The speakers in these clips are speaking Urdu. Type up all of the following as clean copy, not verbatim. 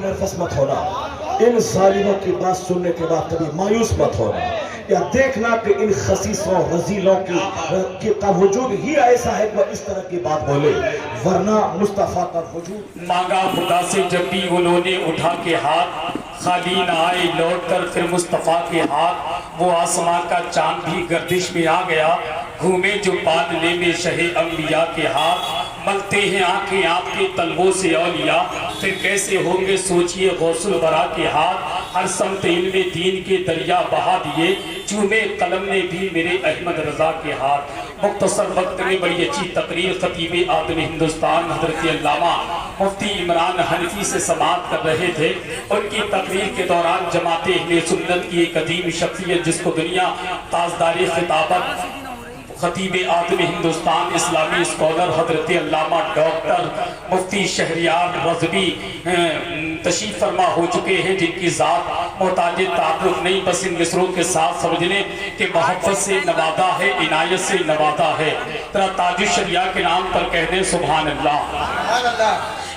نرفس مت ہونا، ان ظالموں کی بات سننے کے بعد کبھی مایوس مت ہونا، یا دیکھنا کہ ان خسیسوں رذیلوں کی کا وجود ہی ایسا ہے کہ اس طرح کی بات بولے، ورنہ مصطفیٰ کا وجود مانگا خدا سے جب بھی انہوں نے اٹھا کے ہاتھ، خالی نہ آئے لوٹ کر پھر مصطفیٰ کے ہاتھ، وہ آسمان کا چاند بھی گردش میں آ گیا، گھومے جو پالنے میں شہ انبیاء کے ہاتھ، ملتے ہیں آنکھیں آپ کے طلبوں سے اولیاء، پھر کیسے ہوں گے سوچئے غوث الورا کے ہاتھ، ہر سمت علم دین کے دریا بہا دیے، چومے قلم نے بھی میرے احمد رضا کے ہاتھ۔ مختصر وقت میں بڑی اچھی تقریر خطیب عالم ہندوستان حضرت علامہ مفتی عمران حنفی سے سماعت کر رہے تھے۔ ان کی تقریر کے دوران جماعت اہل سنت کی ایک عظیم شخصیت جس کو دنیا تاجدار خطابت خطیب عالم ہندوستان اسلامی اسکالر حضرت علامہ ڈاکٹر مفتی شہریار رضوی تشریف فرما ہو چکے ہیں، جن کی ذات محتاج تعارف نہیں، بس ان مصروں کے ساتھ سمجھ لیں کہ محبت سے نوازا ہے، عنایت سے نوازا ہے۔ ترا تاج الشریعہ کے نام پر کہہ دیں سبحان اللہ،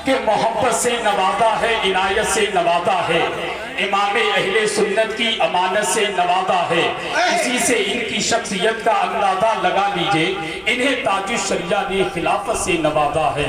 کہ محبت سے نوازا ہے، عنایت سے نوازا ہے، امام اہل سنت کی امانت سے نوازا ہے، اسی سے ان کی شخصیت کا اندازہ لگا لیجئے، انہیں تاج الشریعہ نے خلافت سے نوازا ہے،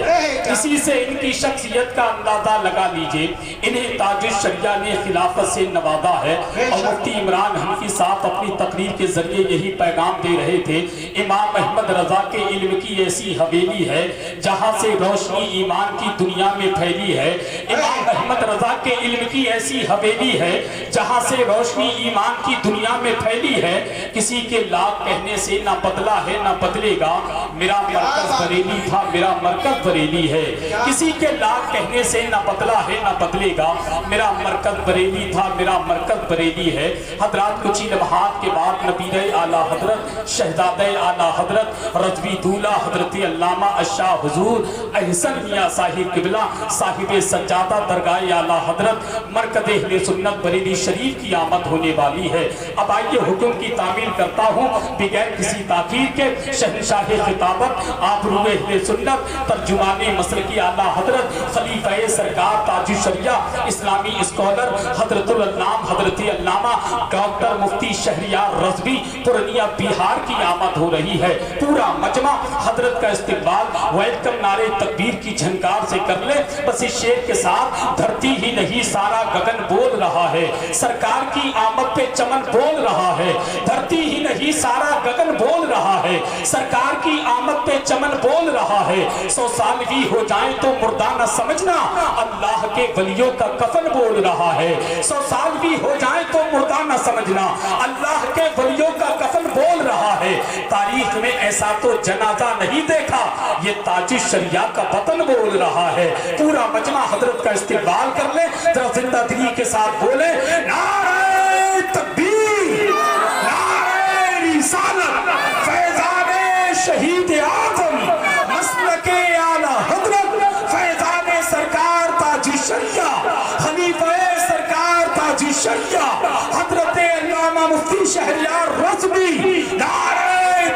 اسی سے ان کی شخصیت کا اندازہ لگا لیجئے، انہیں تاج الشریعہ نے خلافت سے نوازا ہے۔ اور مفتی عمران حنفی صاحب اپنی تقریر کے ذریعے یہی پیغام دے رہے تھے، امام احمد رضا کے علم کی ایسی حویلی ہے جہاں سے روشنی ایمان کی دنیا میں پھیلی ہے، امام احمد رضا کے علم کی ایسی حویلی ہے جہاں سے روشنی ایمان کی دنیا میں پھیلی ہے، کسی کے لاکھ کہنے سے نہ بدلا ہے نہ بدلے گا، میرا مرکز بریلی تھا میرا مرکز بریلی ہے، کسی کے لاکھ کہنے سے نہ بدلا ہے نہ بدلے گا، میرا مرکز بریلی تھا میرا مرکز بریلی ہے۔ حضرات کچھ ہی لمحات کے بعد نبیر اعلیٰ حضرت شہزادہ اعلیٰ حضرت رضوی دولہ حضرت علامہ الشاہ حضور احسن میاں صاحب قبلہ صاحب سجادہ درگاہ اعلیٰ حضرت مرکز اہل سنت بریلی شریف کی آمد ہونے والی ہے۔ اب آئیے حکم کی تعمیل کرتا ہوں بغیر کسی تاخیر کے، شہنشاہ خطابت آبرو اہل سنت ترجمان مسلکی اعلیٰ حضرت خلیفہ سرکار تاج الشریعہ اسلامی اسکالر حضرت العلام حضرت علامہ ڈاکٹر مفتی شہریار رضوی پورنیہ بہار کی آمد ہو رہی ہے۔ پورا مجمع حضرت کا استقبال ویلکم نعرے تکبیر کی جھنکار سے کر لے، بس اس شعر کے ساتھ دھرتی ہی نہیں سارا گگن بول رہا ہے، سرکار کی آمد پہ چمن بول رہا ہے، دھرتی ہی نہیں سارا گگن بول رہا ہے، سرکار کی آمد پہ چمن بول رہا ہے، 100 سال بھی ہو جائیں تو مردہ نہ سمجھنا، اللہ کے ولیوں کا کفن بول رہا ہے، 100 سال بھی ہو جائیں تو مردہ نہ سمجھنا، اللہ کے ولیوں کا کفن بول رہا ہے، تاریخ میں ایسا تو جنازہ نہیں دیکھا، یہ تاج الشریعہ کا وطن بول رہا ہے۔ پورا مجمع حضرت کا استقبال کر لے، ذرا زندہ دلی کے ساتھ بولے نعرہ تکبیر، نعرہ رسالت، فیضان شہید اعظم مسلک اعلیٰ حضرت فیضان سرکار تاج الشریعہ خلیفہ سرکار تاج الشریعہ حضرت علامہ مفتی شہریار رضوی، نعرہ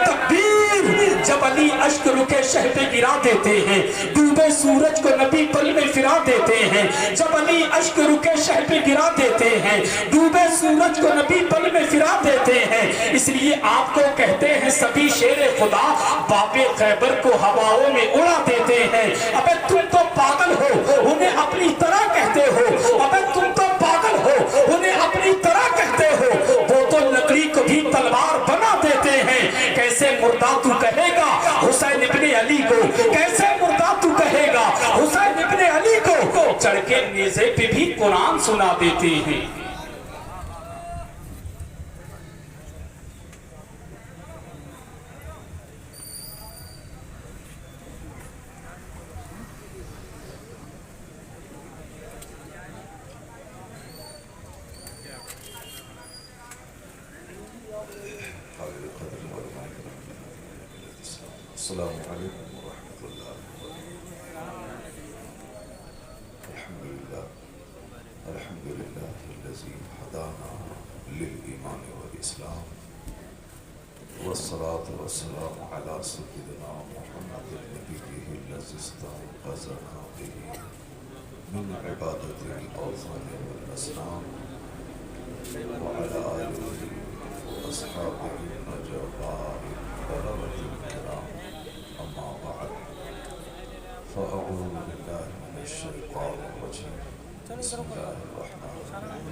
تکبیر۔ جب علی اشک رکے شہ پہ گرا دیتے ہیں، ڈوبے سورج کو نبی پل میں فرا دیتے ہیں، جب علی اشک رکے شہ پہ گرا دیتے ہیں، ڈوبے سورج کو نبی پل میں فرا دیتے ہیں، اس لیے آپ کو کہتے ہیں سبھی شیر خدا باب خیبر کو ہواؤں میں اڑا دیتے ہیں۔ ابے تم تو پاگل ہو انہیں اپنی طرح کہتے ہو، ابے تم تو پاگل ہو انہیں اپنی طرح کہتے ہو، وہ تو لکڑی کو بھی تلوار بنا دیتے ہیں۔ کیسے مردہ تو کہے گا حسین ابن علی کو، کیسے مردہ تو کہے گا حسین ابن علی کو، چڑھ کے نیزے پہ بھی قرآن سنا دیتے ہیں۔ السلام علیکم ورحمۃ اللہ وبرکاتہ۔ الحمد للہ الذی ہدانا للایمان والاسلام والصلاة والسلام علی سیدنا محمد نبیہ الذی استنقذنا بہ من عبادة الأوثان والأصنام وعلى آله وأصحابه النجباء البررة الكرام أما بعد فأعوذ بالله من الشيطان الرجيم بسم الله الرحمن الرحيم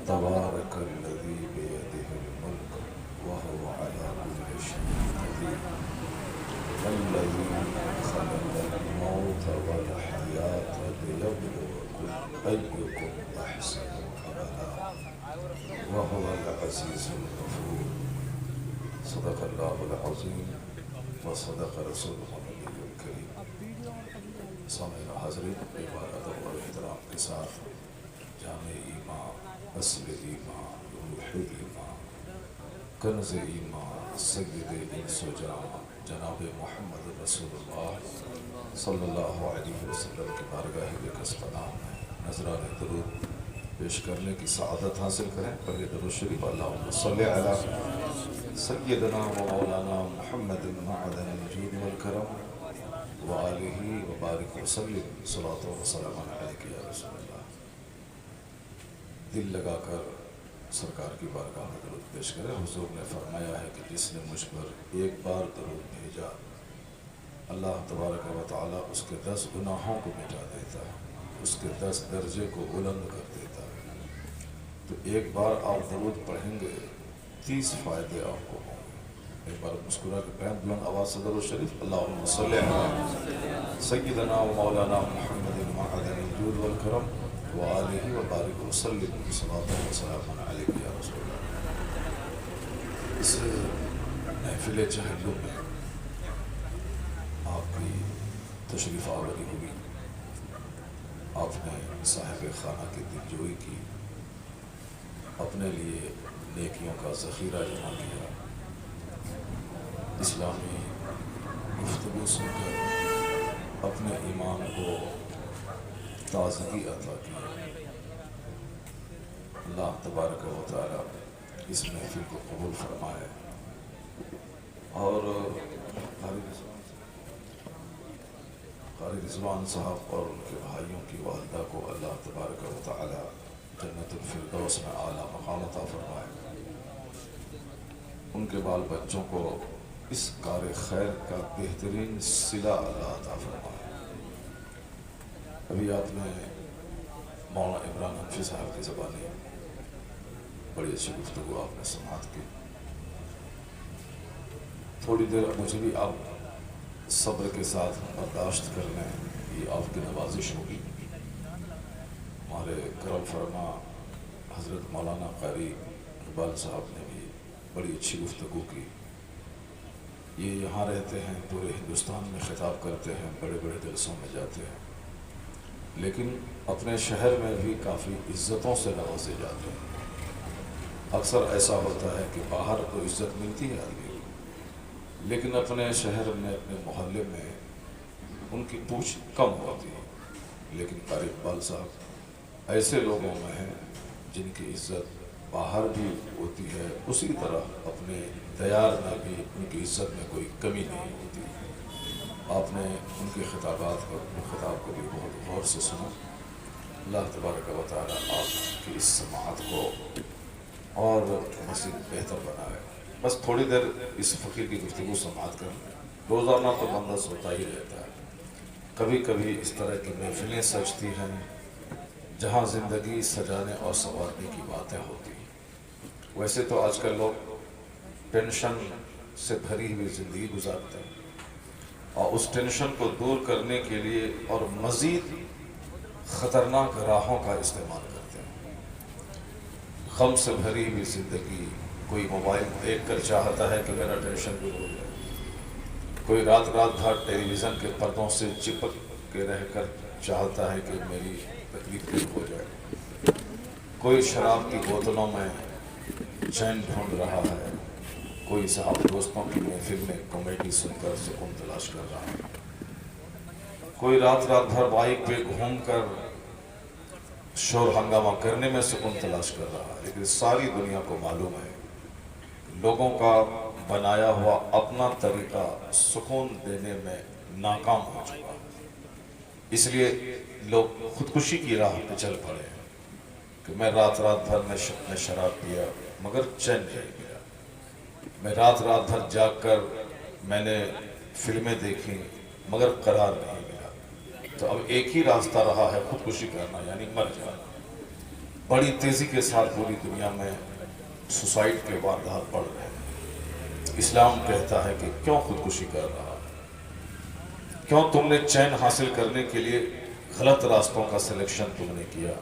تبارك الذي بيده الملك وهو على كل شيء قدير الذي خلق الموت والحياة ليبلوكم أيكم أحسن عملا وهو العزيز الغفور صدق الله العظيم وصدق رسوله النبي الكريم سامعین حاضرین عبادت اور احترام کے ساتھ جامع ایمان اصل ایمان روح ایمان کنز ایمان سید انس و جان جناب محمد رسول اللہ صلی اللہ علیہ وسلم کی بارگاہ بقدس پناہ میں نذرانِ درود پیش کرنے کی سعادت حاصل کریں۔ پڑھیے درود شریف اللہم صلی علی سیدنا و مولانا محمد معدن الجود والکرم وآلہ وبارک وسلم صلاۃ و سلام علیک یا رسول اللہ۔ دل لگا کر سرکار کی بارگاہ میں درود پیش کریں۔ حضور نے فرمایا ہے کہ جس نے مجھ پر ایک بار درود بھیجا اللہ تبارک و تعالیٰ اس کے 10 گناہوں کو مٹا دیتا ہے، اس کے 10 درجے کو بلند کر دیتا ہے۔ تو ایک بار آپ درود پڑھیں گے 30 فائدے آپ کو ہوں گے۔ ایک بار مسکرا کے پہن بلند آواز سے درود شریف اللہم صلی علی سیدنا و مولانا محمد معدن الجود والکرم وآلہ وبارک وسلم صلاۃ و سلام علیک یا رسول اللہ۔ اس محفل چہلم میں آپ کی تشریف آوری ہوئی، آپ نے صاحب خانہ کی دلجوئی کی، اپنے لیے نیکیوں کا ذخیرہ جمع کیا، اسلامی گفتگو سن کر اپنے ایمان کو تازگی عطا کی۔ اللہ تبارک و تعالی اس محفل کو قبول فرمائے اور قاری رضوان صاحب اور ان کے بھائیوں کی والدہ کو اللہ تبارک و تعالی جنت الفردوس میں اعلیٰ مقام عطا فرمائے، ان کے بال بچوں کو اس کار خیر کا بہترین صلہ اللہ عطا فرمائے۔ ابھی آپ نے مولانا عمران حنفی صاحب کی زبانی بڑی اچھی گفتگو آپ نے سماعت کی۔ تھوڑی دیر مجھے بھی آپ صبر کے ساتھ برداشت کرنے یہ آپ کی نوازش ہوگی۔ ہمارے کرم فرما حضرت مولانا قاری اقبال صاحب نے بھی بڑی اچھی گفتگو کی۔ یہ یہاں رہتے ہیں، پورے ہندوستان میں خطاب کرتے ہیں، بڑے بڑے جلسوں میں جاتے ہیں، لیکن اپنے شہر میں بھی کافی عزتوں سے نوازے جاتے ہیں۔ اکثر ایسا ہوتا ہے کہ باہر تو عزت ملتی ہے آدمی، لیکن اپنے شہر میں اپنے محلے میں ان کی پوچھ کم ہوتی ہے۔ لیکن قاری اقبال صاحب ایسے لوگوں میں ہیں جن کی عزت باہر بھی ہوتی ہے، اسی طرح اپنے دیار میں بھی ان کی عزت میں کوئی کمی نہیں ہوتی۔ آپ نے ان کے خطاب کو بھی بہت غور سے سنا۔ اللہ تبارک و تعالی آپ کی اس سماعت کو اور مزید بہتر بنائے۔ بس تھوڑی دیر اس فقیر کی گفتگو سماعت کر، روزانہ تو بندہ سوتا ہی رہتا ہے، کبھی کبھی اس طرح کی محفلیں سجتی ہیں جہاں زندگی سجانے اور سنوارنے کی باتیں ہوتی ہیں۔ ویسے تو آج کل لوگ ٹینشن سے بھری ہوئی زندگی گزارتے ہیں، اور اس ٹینشن کو دور کرنے کے لیے اور مزید خطرناک راہوں کا استعمال کرتے ہیں۔ غم سے بھری ہوئی زندگی، کوئی موبائل دیکھ کر چاہتا ہے کہ میرا ٹینشن دور ہو جائے، کوئی رات بھر ٹیلی ویژن کے پردوں سے چپک کے رہ کر چاہتا ہے کہ میری تکلیف دور ہو جائے، کوئی شراب کی بوتلوں میں چین ڈھونڈ رہا ہے، کوئی صاحب دوستوں کی محفل میں کامیڈی سن کر سکون تلاش کر رہا ہے، کوئی رات بھر بائک پہ گھوم کر شور ہنگامہ کرنے میں سکون تلاش کر رہا ہے۔ لیکن ساری دنیا کو معلوم ہے لوگوں کا بنایا ہوا اپنا طریقہ سکون دینے میں ناکام ہو چکا ہے۔ اس لیے لوگ خودکشی کی راہ پہ چل پڑے ہیں کہ میں رات بھر میں شراب پیا مگر چین نہیں ملا، میں رات بھر جاگ کر میں نے فلمیں دیکھی مگر قرار نہیں ملا۔ تو اب ایک ہی راستہ رہا ہے خودکشی کرنا، یعنی مر جانا۔ بڑی تیزی کے ساتھ پوری دنیا میں سوسائڈ کے واردات بڑھ رہے ہیں۔ اسلام کہتا ہے کہ کیوں خودکشی کر رہا ہے؟ کیوں تم نے چین حاصل کرنے کے لیے غلط راستوں کا سلیکشن تم نے کیا؟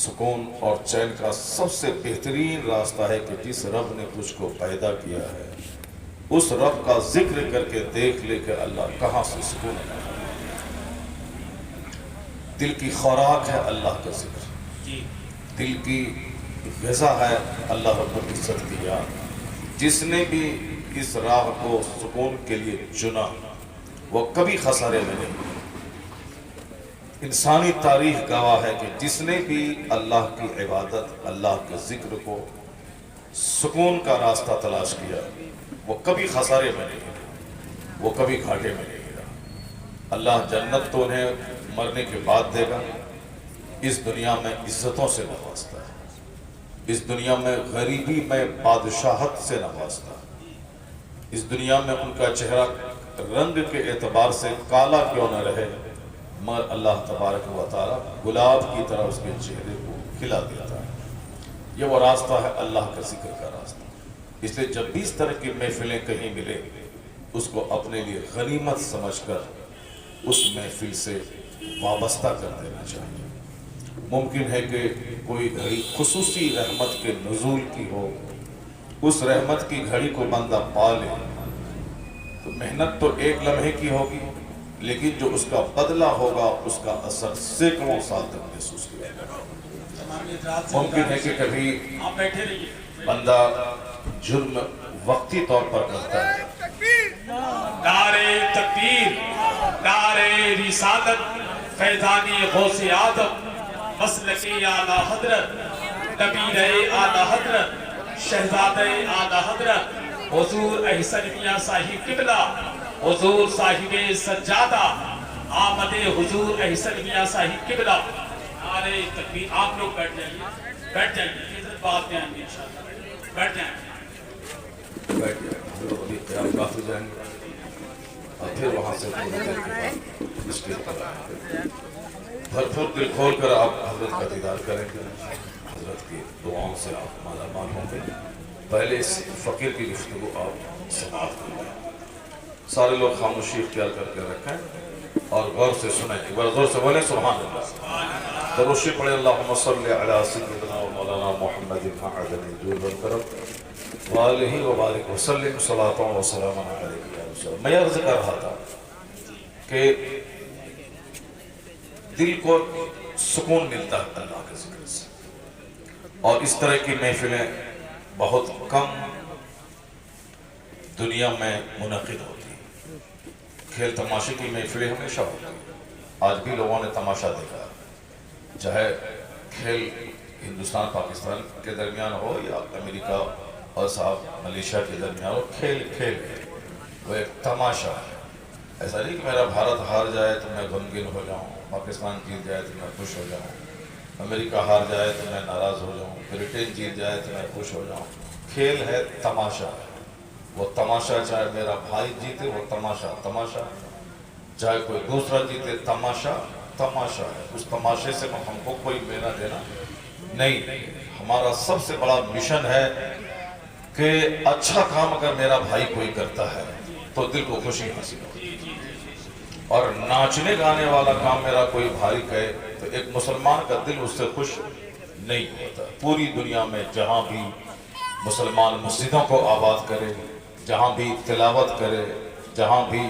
سکون اور چین کا سب سے بہترین راستہ ہے کہ جس رب نے تجھ کو پیدا کیا ہے اس رب کا ذکر کر کے دیکھ لے کہ اللہ کہاں سے سکون ہے۔ دل کی خوراک ہے اللہ کا ذکر، دل کی غذا ہے اللہ رب العزت کی یاد۔ جس نے بھی اس راہ کو سکون کے لیے چنا وہ کبھی خسارے میں نہیں۔ انسانی تاریخ گواہ ہے کہ جس نے بھی اللہ کی عبادت، اللہ کے ذکر کو سکون کا راستہ تلاش کیا وہ کبھی خسارے میں نہیں گیا، وہ کبھی گھاٹے میں نہیں گیا۔ اللہ جنت تو انہیں مرنے کے بعد دے گا، اس دنیا میں عزتوں سے نوازتا ہے، اس دنیا میں غریبی میں بادشاہت سے نوازتا ہے، اس دنیا میں ان کا چہرہ رنگ کے اعتبار سے کالا کیوں نہ رہے مگر اللہ تبارک و تعالیٰ گلاب کی طرح اس کے چہرے کو کھلا دیتا ہے۔ یہ وہ راستہ ہے اللہ کا ذکر کا راستہ۔ اس لیے جب بھی اس طرح کی محفلیں کہیں ملے اس کو اپنے لیے غنیمت سمجھ کر اس محفل سے وابستہ کر دینا چاہیے۔ ممکن ہے کہ کوئی گھڑی خصوصی رحمت کے نزول کی ہو، اس رحمت کی گھڑی کو بندہ پا لے تو محنت تو ایک لمحے کی ہوگی لیکن جو اس کا بدلہ ہوگا اس کا اثر سینکڑوں سال تک محسوس کیا جائے گا۔ ممکن ہے کہ کبھی بندہ جرم وقتی طور پر کرتا ہے، نعرے تکبیر، نعرے رسالت، فیضانی غوث آدم، مسلکی اعلیٰ حضرت، نبی اعلیٰ حضرت، شہزادہ اعلیٰ حضرت، حضور احسن میاں صاحب قبلہ، حضور صاحب سجادہ، آمد حضور احسن میاں صاحب قبلہ۔ نعرے تکبیر۔ آپ لوگ بیٹھ جائیے، حضرت بات میں آئیں گے انشاءاللہ، بیٹھ جائیں۔ بیٹھ جائیں، حضرت ابھی قیام کافی جائیں گے اور پھر وہاں سے مشکل پر آئیں گے۔ بھرپور دل کھول کر آپ حضرت کا دیدار کریں گے، حضرت کی دعاؤں سے آپ مالا مال ہوں گے۔ پہلے اس فقیر کی گفتگو آپ سماعت کریں، سارے لوگ خاموشی اختیار کر کے رکھیں اور غور سے سنیں، ایک بار زور سے بولیں سبحان اللہ۔ دروشی پڑھیں اللہم صلی علی سیدنا و مولانا محمد معدن الجود والکرم وآلہ وبارک وسلم صلاۃ و سلام علیہ وسلم۔ میں عرض کر رہا تھا کہ دل کو سکون ملتا ہے اللہ کے ذکر سے، اور اس طرح کی محفلیں بہت کم دنیا میں منعقد ہوتی ہیں۔ کھیل تماشے کی محفلیں ہمیشہ ہوتی ہیں، آج بھی لوگوں نے تماشا دیکھا ہے، چاہے کھیل ہندوستان پاکستان کے درمیان ہو یا امریکہ اور صاحب ملیشیا کے درمیان ہو، کھیل ہے، وہ ایک تماشا ہے۔ ایسا نہیں کہ میرا بھارت ہار جائے تو میں غمگین ہو جاؤں، پاکستان جیت جائے تو میں خوش ہو جاؤں، امریکہ ہار جائے تو میں ناراض ہو جاؤں، برٹن جیت جائے تو میں خوش ہو جاؤں۔ کھیل ہے، تماشا ہے، وہ تماشا چاہے میرا بھائی جیتے وہ تماشا، چاہے کوئی دوسرا جیتے تماشا ہے۔ اس تماشے سے ہم کو کوئی لینا دینا نہیں۔ ہمارا سب سے بڑا مشن ہے کہ اچھا کام اگر میرا بھائی کوئی کرتا ہے تو دل کو خوشی حاصل ہو، اور ناچنے گانے والا کام میرا کوئی بھائی کہے تو ایک مسلمان کا دل اس سے خوش نہیں ہوتا۔ پوری دنیا میں جہاں بھی مسلمان مسجدوں کو آباد کرے، جہاں بھی تلاوت کرے، جہاں بھی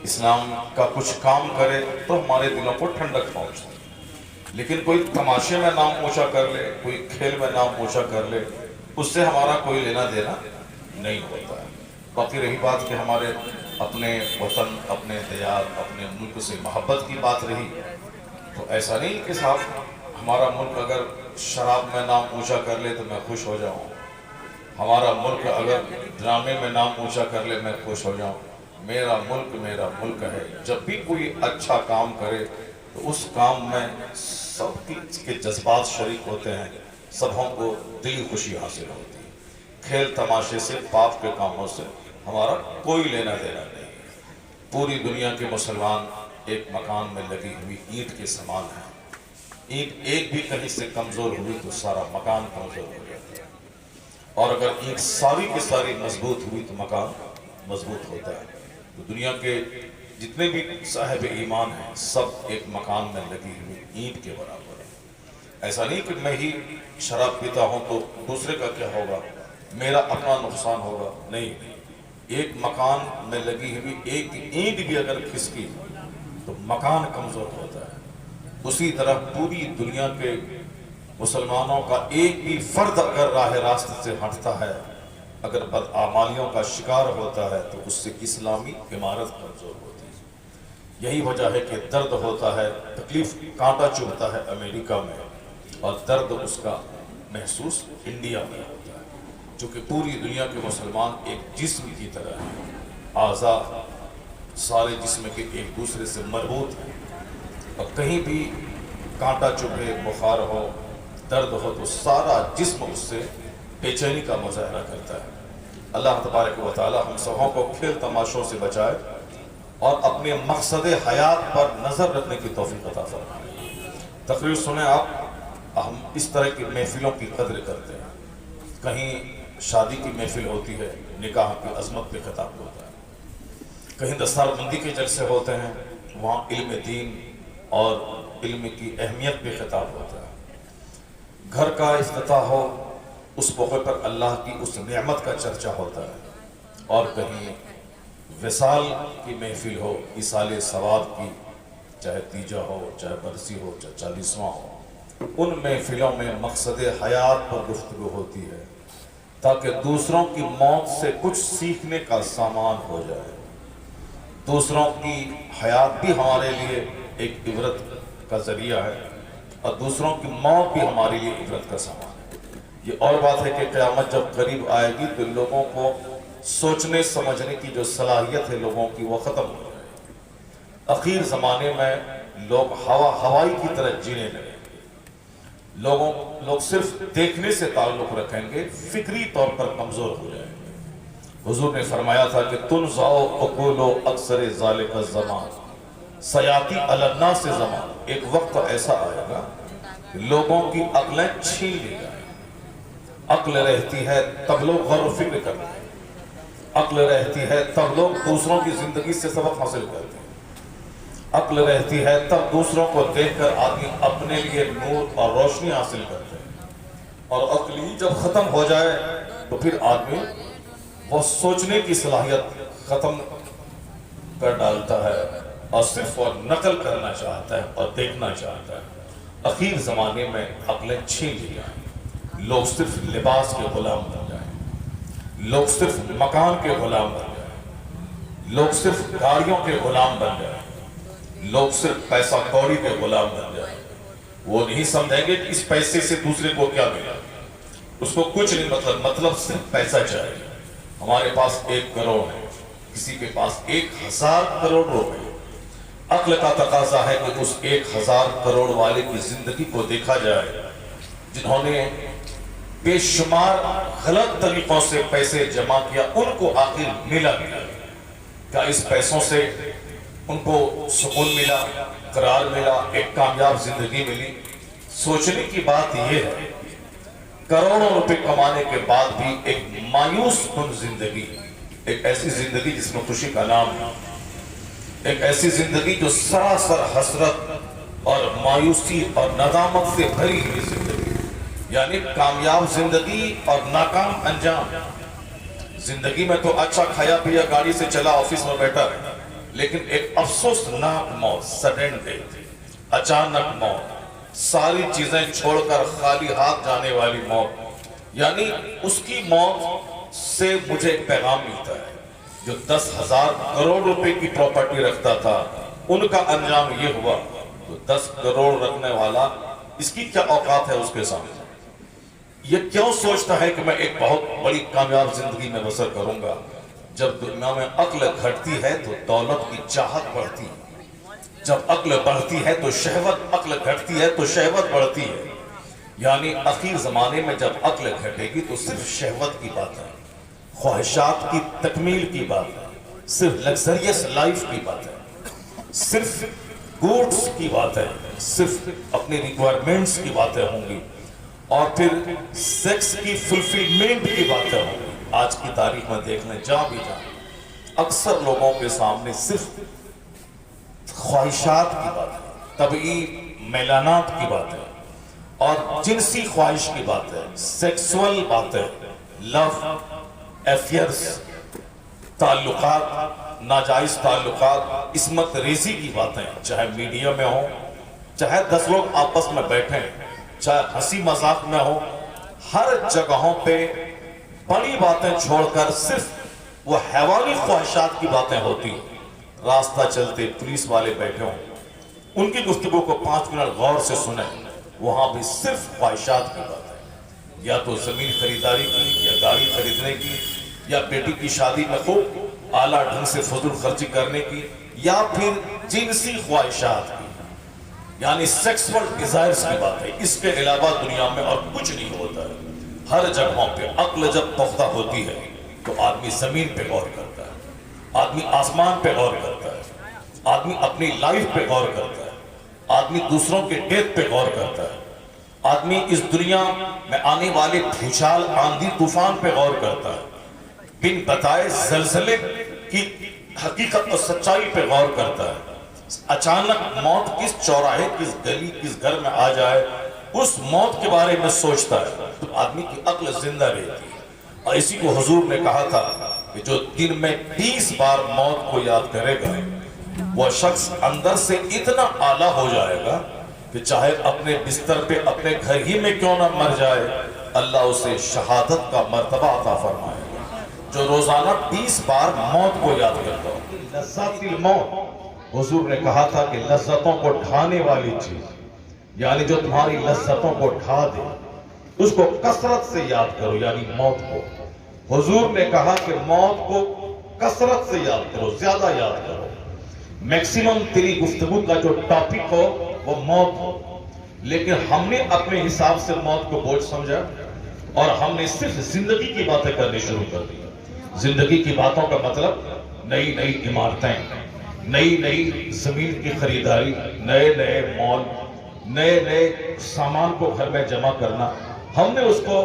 اسلام کا کچھ کام کرے تو ہمارے دلوں کو ٹھنڈک پہنچتی ہے۔ لیکن کوئی تماشے میں نام اونچا کر لے، کوئی کھیل میں نام اونچا کر لے، اس سے ہمارا کوئی لینا دینا نہیں ہوتا ہے۔ باقی رہی بات کہ ہمارے اپنے وطن، اپنے دیار، اپنے ملک سے محبت کی بات رہی تو ایسا نہیں کہ صاحب ہمارا ملک اگر شراب میں نام اونچا کر لے تو میں خوش ہو جاؤں، ہمارا ملک اگر ڈرامے میں نام اونچا کر لے میں خوش ہو جاؤں۔ میرا ملک ہے، جب بھی کوئی اچھا کام کرے تو اس کام میں سب کے جذبات شریک ہوتے ہیں، سبوں کو دلی خوشی حاصل ہوتی ہے۔ کھیل تماشے سے، پاپ کے کاموں سے ہمارا کوئی لینا دینا نہیں ہے۔ پوری دنیا کے مسلمان ایک مکان میں لگی ہوئی اینٹ کے سامان ہیں۔ اینٹ ایک بھی کہیں سے کمزور ہوئی تو سارا مکان کمزور ہو جاتا ہے، اور اگر اینٹ ساری کی ساری مضبوط ہوئی تو مکان مضبوط ہوتا ہے۔ تو دنیا کے جتنے بھی صاحب ایمان ہیں سب ایک مکان میں لگی ہوئی اینٹ کے برابر ہیں۔ ایسا نہیں کہ میں ہی شراب پیتا ہوں تو دوسرے کا کیا ہوگا، میرا اپنا نقصان ہوگا، نہیں۔ ایک مکان میں لگی ہوئی ایک اینٹ بھی اگر کھسکی تو مکان کمزور ہوتا ہے۔ اسی طرح پوری دنیا کے مسلمانوں کا ایک بھی فرد اگر راہ راست سے ہٹتا ہے، اگر بدعمالیوں کا شکار ہوتا ہے تو اس سے اسلامی عمارت کمزور ہوتی ہے۔ یہی وجہ ہے کہ درد ہوتا ہے، تکلیف کانٹا چبھتا ہے امریکہ میں، اور درد اس کا محسوس انڈیا میں ہوتا ہے، چونکہ پوری دنیا کے مسلمان ایک جسم کی طرح ہیں، اعضاء سارے جسم کے ایک دوسرے سے مربوط ہیں، اور کہیں بھی کانٹا چبھے، بخار ہو، درد ہو تو سارا جسم اس سے بے چینی کا مظاہرہ کرتا ہے۔ اللہ تبارک و تعالی ہم سبوں کو کھیل تماشوں سے بچائے اور اپنے مقصد حیات پر نظر رکھنے کی توفیق عطا فرمائے۔ تقریر سنیں آپ، ہم اس طرح کی محفلوں کی قدر کرتے ہیں۔ کہیں شادی کی محفل ہوتی ہے، نکاح کی عظمت پہ خطاب ہوتا ہے، کہیں دستار بندی کے جلسے ہوتے ہیں، وہاں علم دین اور علم کی اہمیت پہ خطاب ہوتا ہے۔ گھر کا افتتاح ہو، اس موقع پر اللہ کی اس نعمت کا چرچا ہوتا ہے، اور کہیں وصال کی محفل ہو، ایصال ثواب کی، چاہے تیجا ہو، چاہے برسی ہو، چاہے 40واں ہو، ان محفلوں میں مقصد حیات پر گفتگو ہوتی ہے تاکہ دوسروں کی موت سے کچھ سیکھنے کا سامان ہو جائے۔ دوسروں کی حیات بھی ہمارے لیے ایک عبرت کا ذریعہ ہے، اور دوسروں کی موت بھی ہمارے لیے عبرت کا سامان ہے۔ یہ اور بات ہے کہ قیامت جب قریب آئے گی تو لوگوں کو سوچنے سمجھنے کی جو صلاحیت ہے لوگوں کی، وہ ختم ہو جائے گی۔ اخیر زمانے میں لوگ ہوائی کی طرح جینے لگیں گے، لوگ صرف دیکھنے سے تعلق رکھیں گے، فکری طور پر کمزور ہو جائیں گے۔ حضور نے فرمایا تھا کہ تنزع عقول اکثر ذالک الزمان سیاتی علی الناس زمان، ایک وقت ایسا آئے گا کہ لوگوں کی عقلیں چھین لی جائیں۔ عقل رہتی ہے تب لوگ غور و فکر کرتے ہیں، عقل رہتی ہے تب لوگ دوسروں کی زندگی سے سبق حاصل کرتے ہیں، عقل رہتی ہے تب دوسروں کو دیکھ کر آدمی اپنے لیے نور اور روشنی حاصل کرتے ہیں، اور عقل ہی جب ختم ہو جائے تو پھر آدمی وہ سوچنے کی صلاحیت ختم کر ڈالتا ہے، اور صرف وہ نقل کرنا چاہتا ہے اور دیکھنا چاہتا ہے۔ اخیر زمانے میں عقلیں چھین لی جائیں، لوگ صرف لباس کے غلام بن جائیں، لوگ صرف مکان کے غلام بن جائیں، لوگ صرف گاڑیوں کے غلام بن جائیں، لوگ صرف پیسہ کوڑی کے غلام بن جائیں۔ وہ نہیں سمجھیں گے کہ اس پیسے سے دوسرے کو کیا ملا، اس کو کچھ نہیں مطلب صرف پیسہ چاہیے۔ ہمارے پاس 1 کروڑ ہے، کسی کے پاس 1000 کروڑ روپے۔ عقل کا تقاضا ہے کہ اس 1000 کروڑ والے کی زندگی کو دیکھا جائے، جنہوں نے بے شمار غلط طریقوں سے پیسے جمع کیا، ان کو آخر ملا ملا۔ کیا اس پیسوں سے ان کو سکون ملا، قرار ملا، ایک کامیاب زندگی ملی؟ سوچنے کی بات یہ ہے، کروڑوں روپے کمانے کے بعد بھی ایک مایوس کن زندگی، ایک ایسی زندگی جس میں خوشی کا نام ہے، ایک ایسی زندگی جو سراسر حسرت اور مایوسی اور ندامت سے بھری ہوئی زندگی، یعنی کامیاب زندگی اور ناکام انجام۔ زندگی میں تو اچھا کھایا پیا، گاڑی سے چلا، آفس میں بیٹھا رہا، لیکن ایک افسوسناک موت، سڈن ڈیتھ، اچانک موت، ساری چیزیں چھوڑ کر خالی ہاتھ جانے والی موت، یعنی اس کی موت سے مجھے ایک پیغام ملتا ہے۔ جو 10,000 کروڑ روپے کی پراپرٹی رکھتا تھا، ان کا انجام یہ ہوا، تو 10 کروڑ رکھنے والا اس کی کیا اوقات ہے اس کے سامنے؟ یہ کیوں سوچتا ہے کہ میں ایک بہت بڑی کامیاب زندگی میں بسر کروں گا؟ جب دنیا میں عقل گھٹتی ہے تو دولت کی چاہت بڑھتی ہے، جب عقل بڑھتی ہے تو شہوت، عقل گھٹتی ہے تو شہوت بڑھتی ہے. یعنی اخیر زمانے میں جب عقل گھٹے گی تو صرف شہوت کی بات ہے، خواہشات کی تکمیل کی بات ہے، صرف لگزریس لائف کی بات ہے، صرف گوڈس کی بات ہے، صرف اپنی ریکوائرمنٹس کی باتیں ہوں گی، اور پھر سیکس کی فلفلمنٹ کی باتیں ہوں گی. آج کی تاریخ میں دیکھ لیں، جہاں بھی جائیں اکثر لوگوں کے سامنے صرف خواہشات کی بات ہے، طبعی میلانات کی بات ہے، اور جنسی خواہش کی بات ہے، سیکسول بات ہے، لو افیئرس، تعلقات، ناجائز تعلقات، عصمت ریزی کی باتیں، چاہے میڈیا میں ہوں، چاہے 10 لوگ آپس میں بیٹھیں، چاہے ہنسی مذاق میں ہو، ہر جگہوں پہ بڑی باتیں چھوڑ کر صرف وہ حیوانی خواہشات کی باتیں ہوتی ہیں. راستہ چلتے پولیس والے بیٹھے ہوں، ان کی گفتگو کو 5 منٹ غور سے سنیں، وہاں بھی صرف خواہشات کی بات ہے. یا تو زمین خریداری کی، یا گاڑی خریدنے کی، یا بیٹی کی شادی میں خوب اعلیٰ ڈھنگ سے فضول خرچی کرنے کی، یا پھر جنسی خواہشات کی، یعنی سیکسول ڈیزائرز کی بات ہے. اس کے علاوہ دنیا میں اور کچھ نہیں ہوتا ہے. ہر جگہوں پہ عقل جب پختہ ہوتی ہے تو آدمی زمین پہ غور کرتا ہے، آدمی آسمان پہ غور کرتا ہے، آدمی اپنی لائف پہ غور کرتا ہے، آدمی دوسروں کے ڈیتھ پہ غور کرتا ہے، آدمی اس دنیا میں آنے والے بھوچال، آندھی طوفان پہ غور کرتا ہے، بن بتائے زلزلے کی حقیقت اور سچائی پہ غور کرتا ہے. اچانک موت کس چوراہے، کس گلی، کس گھر میں آ جائے، اس موت کے بارے میں سوچتا ہے تو آدمی کی عقل زندہ رہتی ہے. اور اسی کو حضور نے کہا تھا کہ جو دن میں 20 بار موت کو یاد کرے گا وہ شخص اندر سے اتنا اعلیٰ ہو جائے گا کہ چاہے اپنے بستر پہ اپنے گھر ہی میں کیوں نہ مر جائے، اللہ اسے شہادت کا مرتبہ عطا فرمائے گا. جو روزانہ 20 بار موت کو یاد کرتا ہو. لذات الموت، حضور نے کہا تھا کہ لذتوں کو ڈھانے والی چیز، یعنی جو تمہاری لذتوں کو ڈھا دے، اس کو کثرت سے یاد کرو، یعنی موت کو. حضور نے کہا کہ موت کو کثرت سے یاد کرو، زیادہ یاد کرو. میکسیمم تیری گفتگو کا جو ٹاپک ہو وہ موت ہو. لیکن ہم نے اپنے حساب سے موت کو بوجھ سمجھا اور ہم نے صرف زندگی کی باتیں کرنی شروع کر دی. زندگی کی باتوں کا مطلب نئی نئی عمارتیں، نئی نئی زمین کی خریداری، نئے نئے مال، نئے نئے سامان کو گھر میں جمع کرنا. ہم نے اس کو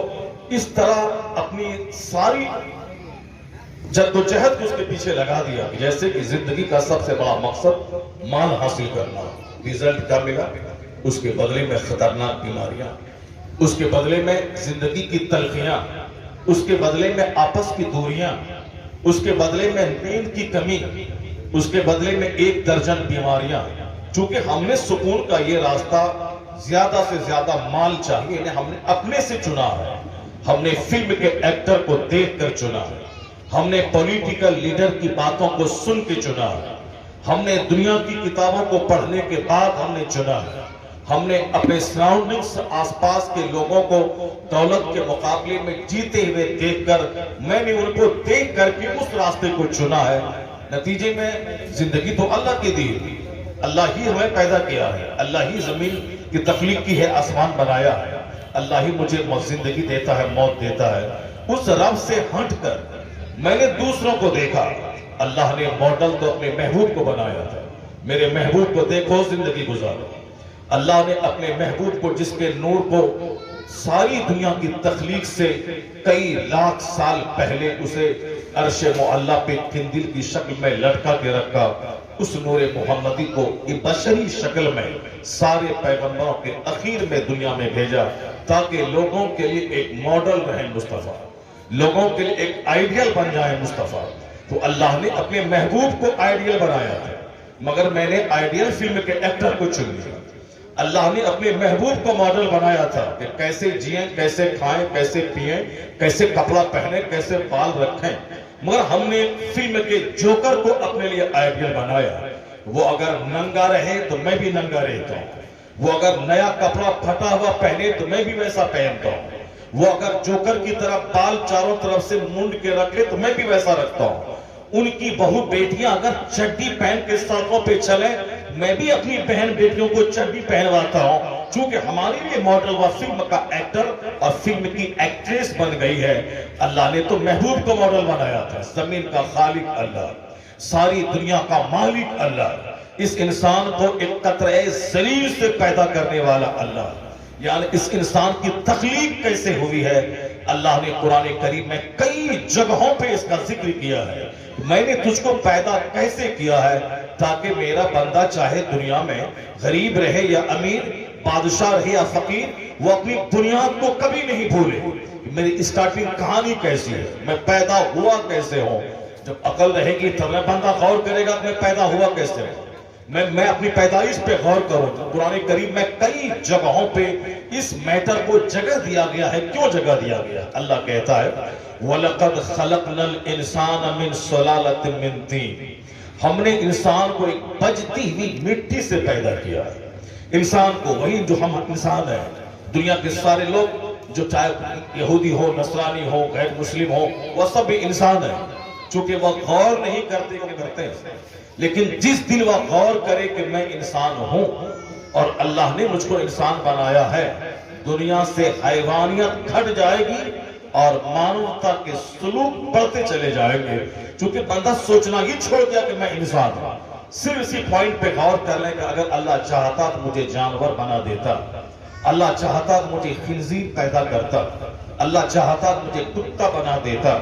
اس طرح اپنی ساری جد و جہد کو اس کے پیچھے لگا دیا جیسے کہ زندگی کا سب سے بڑا مقصد مال حاصل کرنا. ریزلٹ کیا ملا؟ اس کے بدلے میں خطرناک بیماریاں، اس کے بدلے میں زندگی کی تلخیاں، اس کے بدلے میں آپس کی دوریاں، اس کے بدلے میں نیند کی کمی، اس کے بدلے میں 1 درجن بیماریاں. چونکہ ہم نے سکون کا یہ راستہ زیادہ سے زیادہ مال چاہیے، ہم نے اپنے سے چنا ہے. ہم نے فلم کے ایکٹر کو دیکھ کر چنا ہے، ہم نے پولیٹیکل لیڈر کی باتوں کو سن کے چنا ہے، ہم نے دنیا کی کتابوں کو پڑھنے کے بعد ہم نے چنا ہے. ہم نے اپنے سراؤنڈنگز آس پاس کے لوگوں کو دولت کے مقابلے میں جیتے ہوئے دیکھ کر، میں نے ان کو دیکھ کر کے اس راستے کو چنا ہے. نتیجے میں زندگی تو اللہ کی دی، اللہ ہی ہمیں پیدا کیا ہے، اللہ ہی زمین کی تخلیق کی ہے، آسمان بنایا ہے، اللہ ہی مجھے زندگی دیتا ہے، موت دیتا ہے. اس رب سے ہٹ کر میں نے دوسروں کو دیکھا. اللہ نے ماڈل تو اپنے محبوب کو بنایا تھا، میرے محبوب کو دیکھو، زندگی گزارو. اللہ نے اپنے محبوب کو، جس کے نور کو ساری دنیا کی تخلیق سے کئی لاکھ سال پہلے اسے عرش معلی پہ قندیل کی شکل میں لٹکا کے رکھا، اس نور محمدی کو بشری شکل میں سارے پیغمبروں کے اخیر میں دنیا میں بھیجا تاکہ لوگوں کے لیے ایک ماڈل رہے مصطفیٰ، لوگوں کے لیے ایک آئیڈیل بن جائے مصطفیٰ. تو اللہ نے اپنے محبوب کو آئیڈیل بنایا تھا، مگر میں نے آئیڈیل فلم کے ایکٹر کو چن لیا. اللہ نے اپنے محبوب کو ماڈل بنایا تھا کہ کیسے جئیں، کیسے کھائیں، کیسے پئیں، کیسے کپڑا پہنیں، کیسے بال رکھیں. مگر ہم نے فلم کے جوکر کو اپنے لیے آئیڈیل بنایا. وہ اگر ننگا رہے تو میں بھی ننگا رہتا ہوں، وہ اگر نیا کپڑا پھٹا ہوا پہنے تو میں بھی ویسا پہنتا ہوں، وہ اگر جوکر کی طرح بال چاروں طرف سے منڈ کے رکھے تو میں بھی ویسا رکھتا ہوں. ان کی بہو بیٹیاں اگر چڈی پہن کے سڑکوں پہ چلیں میں بھی اپنی بہن بیٹیوں کو چربی پہنواتا ہوں، چونکہ ہمارے لیے ماڈل و فلم کا ایکٹر اور فلم کی ایکٹریس بن گئی ہے۔ اللہ نے تو محبوب کو ماڈل بنایا تھا، زمین کا خالق اللہ، ساری دنیا کا مالک اللہ، اس انسان کو ایک قطرہ زلیل سے پیدا کرنے والا اللہ، یعنی اس انسان کی تخلیق کیسے ہوئی ہے۔ اللہ نے قرآن کریم میں کئی جگہوں پہ اس کا ذکر کیا ہے، میں نے تجھ کو پیدا کیسے کیا ہے، تاکہ میرا بندہ چاہے دنیا میں غریب رہے یا امیر، بادشاہ رہے یا فقیر، وہ اپنی بنیاد کو کبھی نہیں بھولے۔ میری اسٹارٹنگ کہانی کیسی ہے، میں پیدا ہوا کیسے ہوں۔ جب عقل رہے گی تب میں بندہ غور کرے گا کہ میں پیدا ہوا کیسے ہوں، میں اپنی پیدائش پہ غور کروں۔ قرآن کریم میں کئی جگہوں پہ اس میٹر کو جگہ دیا گیا ہے۔ کیوں جگہ دیا گیا؟ اللہ کہتا ہے وَلَقَدْ خَلَقْنَا الْإِنسَانَ مِنْ صُلَالَةٍ مِنْ طِينٍ، ہم نے انسان کو ایک بجتی ہوئی مٹی سے پیدا کیا ہے۔ انسان کو، وہی جو ہم انسان ہیں، دنیا کے سارے لوگ جو چاہے یہودی ہو، نصرانی ہو، غیر مسلم ہو، وہ سب بھی انسان ہیں، چونکہ وہ غور نہیں کرتے کہ کرتے ہیں، لیکن جس دن وہ غور کرے کہ میں انسان ہوں اور اللہ نے مجھ کو انسان بنایا ہے، دنیا سے حیوانیت گھٹ جائے گی اور مانوتا کے سلوک بڑھتے چلے جائیں گے، چونکہ بندہ سوچنا ہی چھوڑ دیا کہ میں انسان ہوں۔ صرف اسی پوائنٹ پہ غور کر لیں کہ اگر اللہ چاہتا تو مجھے جانور بنا دیتا، اللہ چاہتا تو مجھے خنزیر پیدا کرتا، اللہ چاہتا تو مجھے کتا بنا دیتا،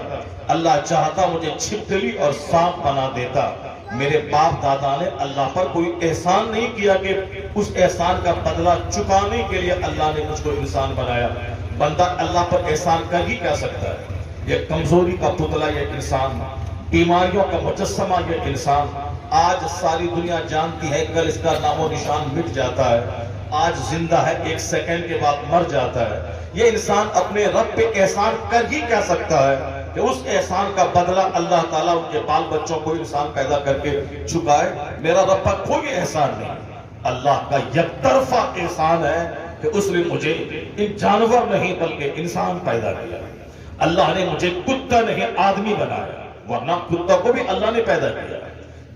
اللہ چاہتا مجھے چھپکلی اور سانپ بنا دیتا۔ میرے باپ دادا نے اللہ پر کوئی احسان نہیں کیا کہ اس احسان کا بدلہ چکانے کے لیے اللہ نے مجھ کو انسان بنایا۔ بندہ اللہ پر احسان کر ہی کیا سکتا ہے؟ یہ کمزوری کا پتلا یہ انسان، بیماریوں کا مجسمہ یہ انسان، آج ساری دنیا جانتی ہے کل اس کا نام و نشان مٹ جاتا ہے، آج زندہ ہے ایک سیکنڈ کے بعد مر جاتا ہے۔ یہ انسان اپنے رب پہ احسان کر ہی کیا سکتا ہے کہ اس احسان کا بدلہ اللہ تعالیٰ ان کے بال بچوں کو انسان پیدا کر کے چکائے؟ میرا رب پر کوئی احسان نہیں، اللہ کا یک طرفہ احسان ہے کہ اس نے مجھے ان جانور نہیں بلکہ انسان پیدا کیا۔ اللہ نے مجھے کتا نہیں آدمی بنایا، ورنہ کتا کو بھی اللہ نے پیدا کیا۔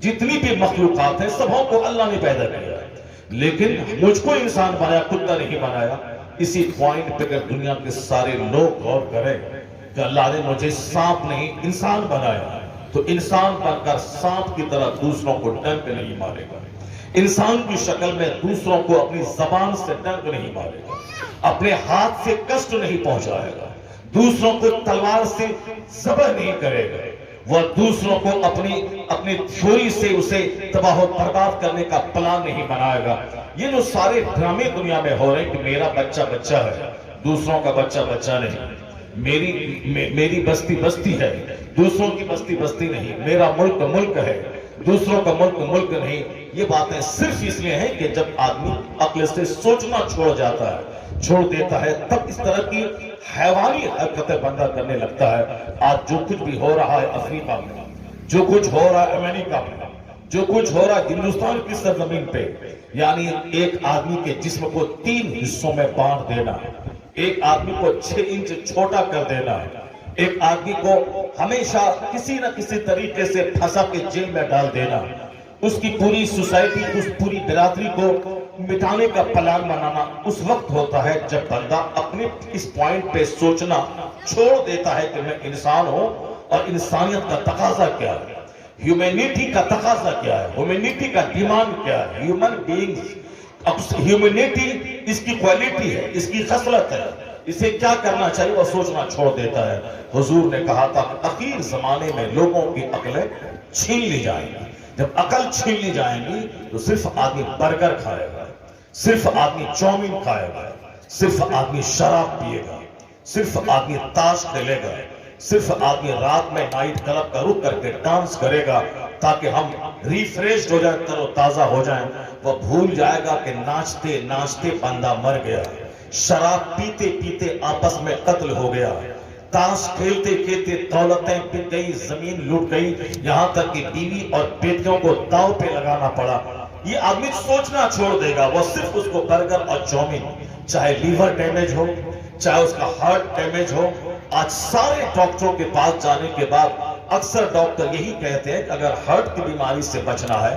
جتنی بھی مخلوقات ہیں سبوں کو اللہ نے پیدا کیا، لیکن مجھ کو انسان بنایا، کتا نہیں بنایا۔ اسی پوائنٹ پہ اگر دنیا کے سارے لوگ غور کریں کہ اللہ نے مجھے سانپ نہیں انسان بنایا، تو انسان بن کر سانپ کی طرح دوسروں کو ڈنک نہیں مارے گا، انسان کی شکل میں دوسروں کو اپنی زبان سے ڈنک نہیں مارے گا، اپنے ہاتھ سے کشٹ نہیں پہنچائے گا، دوسروں کو تلوار سے ذبح نہیں کرے گا، وہ دوسروں کو اپنی چھری سے اسے تباہ و برباد کرنے کا پلان نہیں بنائے گا۔ یہ جو سارے ڈرامے دنیا میں ہو رہے ہیں کہ میرا بچہ بچہ ہے، دوسروں کا بچہ بچہ نہیں، میری بستی بستی ہے، دوسروں کی بستی بستی نہیں، میرا ملک ملک ہے، دوسروں کا ملک ملک نہیں، یہ باتیں صرف اس لیے ہیں کہ جب آدمی عقل سے سوچنا چھوڑ دیتا ہے تب اس طرح کی حیوانی حرکتیں بندہ کرنے لگتا ہے۔ آج جو کچھ بھی ہو رہا ہے افریقہ میں، جو کچھ ہو رہا ہے امریکہ میں، جو کچھ ہو رہا ہے ہندوستان کی سرزمین پہ، یعنی ایک آدمی کے جسم کو 3 حصوں میں بانٹ دینا، ایک آدمی کو 6 انچ چھوٹا کر دینا، ایک آدمی کو ہمیشہ کسی نہ کسی طریقے سے پھنسا کے جیل میں ڈال دینا، اس کی پوری سوسائٹی، اس پوری برادری کو مٹانے کا پلان بنانا اس وقت ہوتا ہے جب بندہ اپنے اس پوائنٹ پہ سوچنا چھوڑ دیتا ہے کہ میں انسان ہوں اور انسانیت کا تقاضا کیا ہے، ہیومینٹی کا تقاضا کیا ہے، ہیومینٹی کا ڈیمانڈ کیا ہے، ہیومن بینگز، ہیومینٹی اس کی کوالٹی ہے، اس کی خصلت ہے، اسے کیا کرنا چاہیے وہ سوچنا چھوڑ دیتا ہے۔ حضور نے کہا تھا کہ اخیر زمانے میں لوگوں کی عقلیں چھین لی جائیں گی، جب عقل چھین لی جائیں گی تو صرف آدمی برگر کھائے گا، صرف آدمی چاؤمین کھائے گا، صرف آدمی شراب پیے گا، صرف آدمی تاش کھیلے گا، صرف آدمی رات میں نائٹ کلب کا رک کر کے ڈانس کرے گا تاکہ ہم ریفریشڈ ہو جائیں، تر و تازہ ہو جائیں۔ وہ بھول جائے گا کہ ناچتے ناچتے بندہ مر گیا، شراب پیتے پیتے آپس میں قتل ہو گیا، تاش کھیلتے کھیلتے دولتیں بک گئی، زمین لوٹ گئی، یہاں تک کہ بیوی اور بیٹیوں کو داؤ پہ لگانا پڑا۔ یہ آدمی سوچنا چھوڑ دے گا، وہ صرف اس کو برگر اور چاؤمین، چاہے لیور ڈیمیج ہو، چاہے اس کا ہارٹ ڈیمیج ہو۔ آج سارے ڈاکٹروں کے پاس جانے کے بعد اکثر ڈاکٹر یہی کہتے ہیں کہ اگر ہارٹ کی بیماری سے بچنا ہے،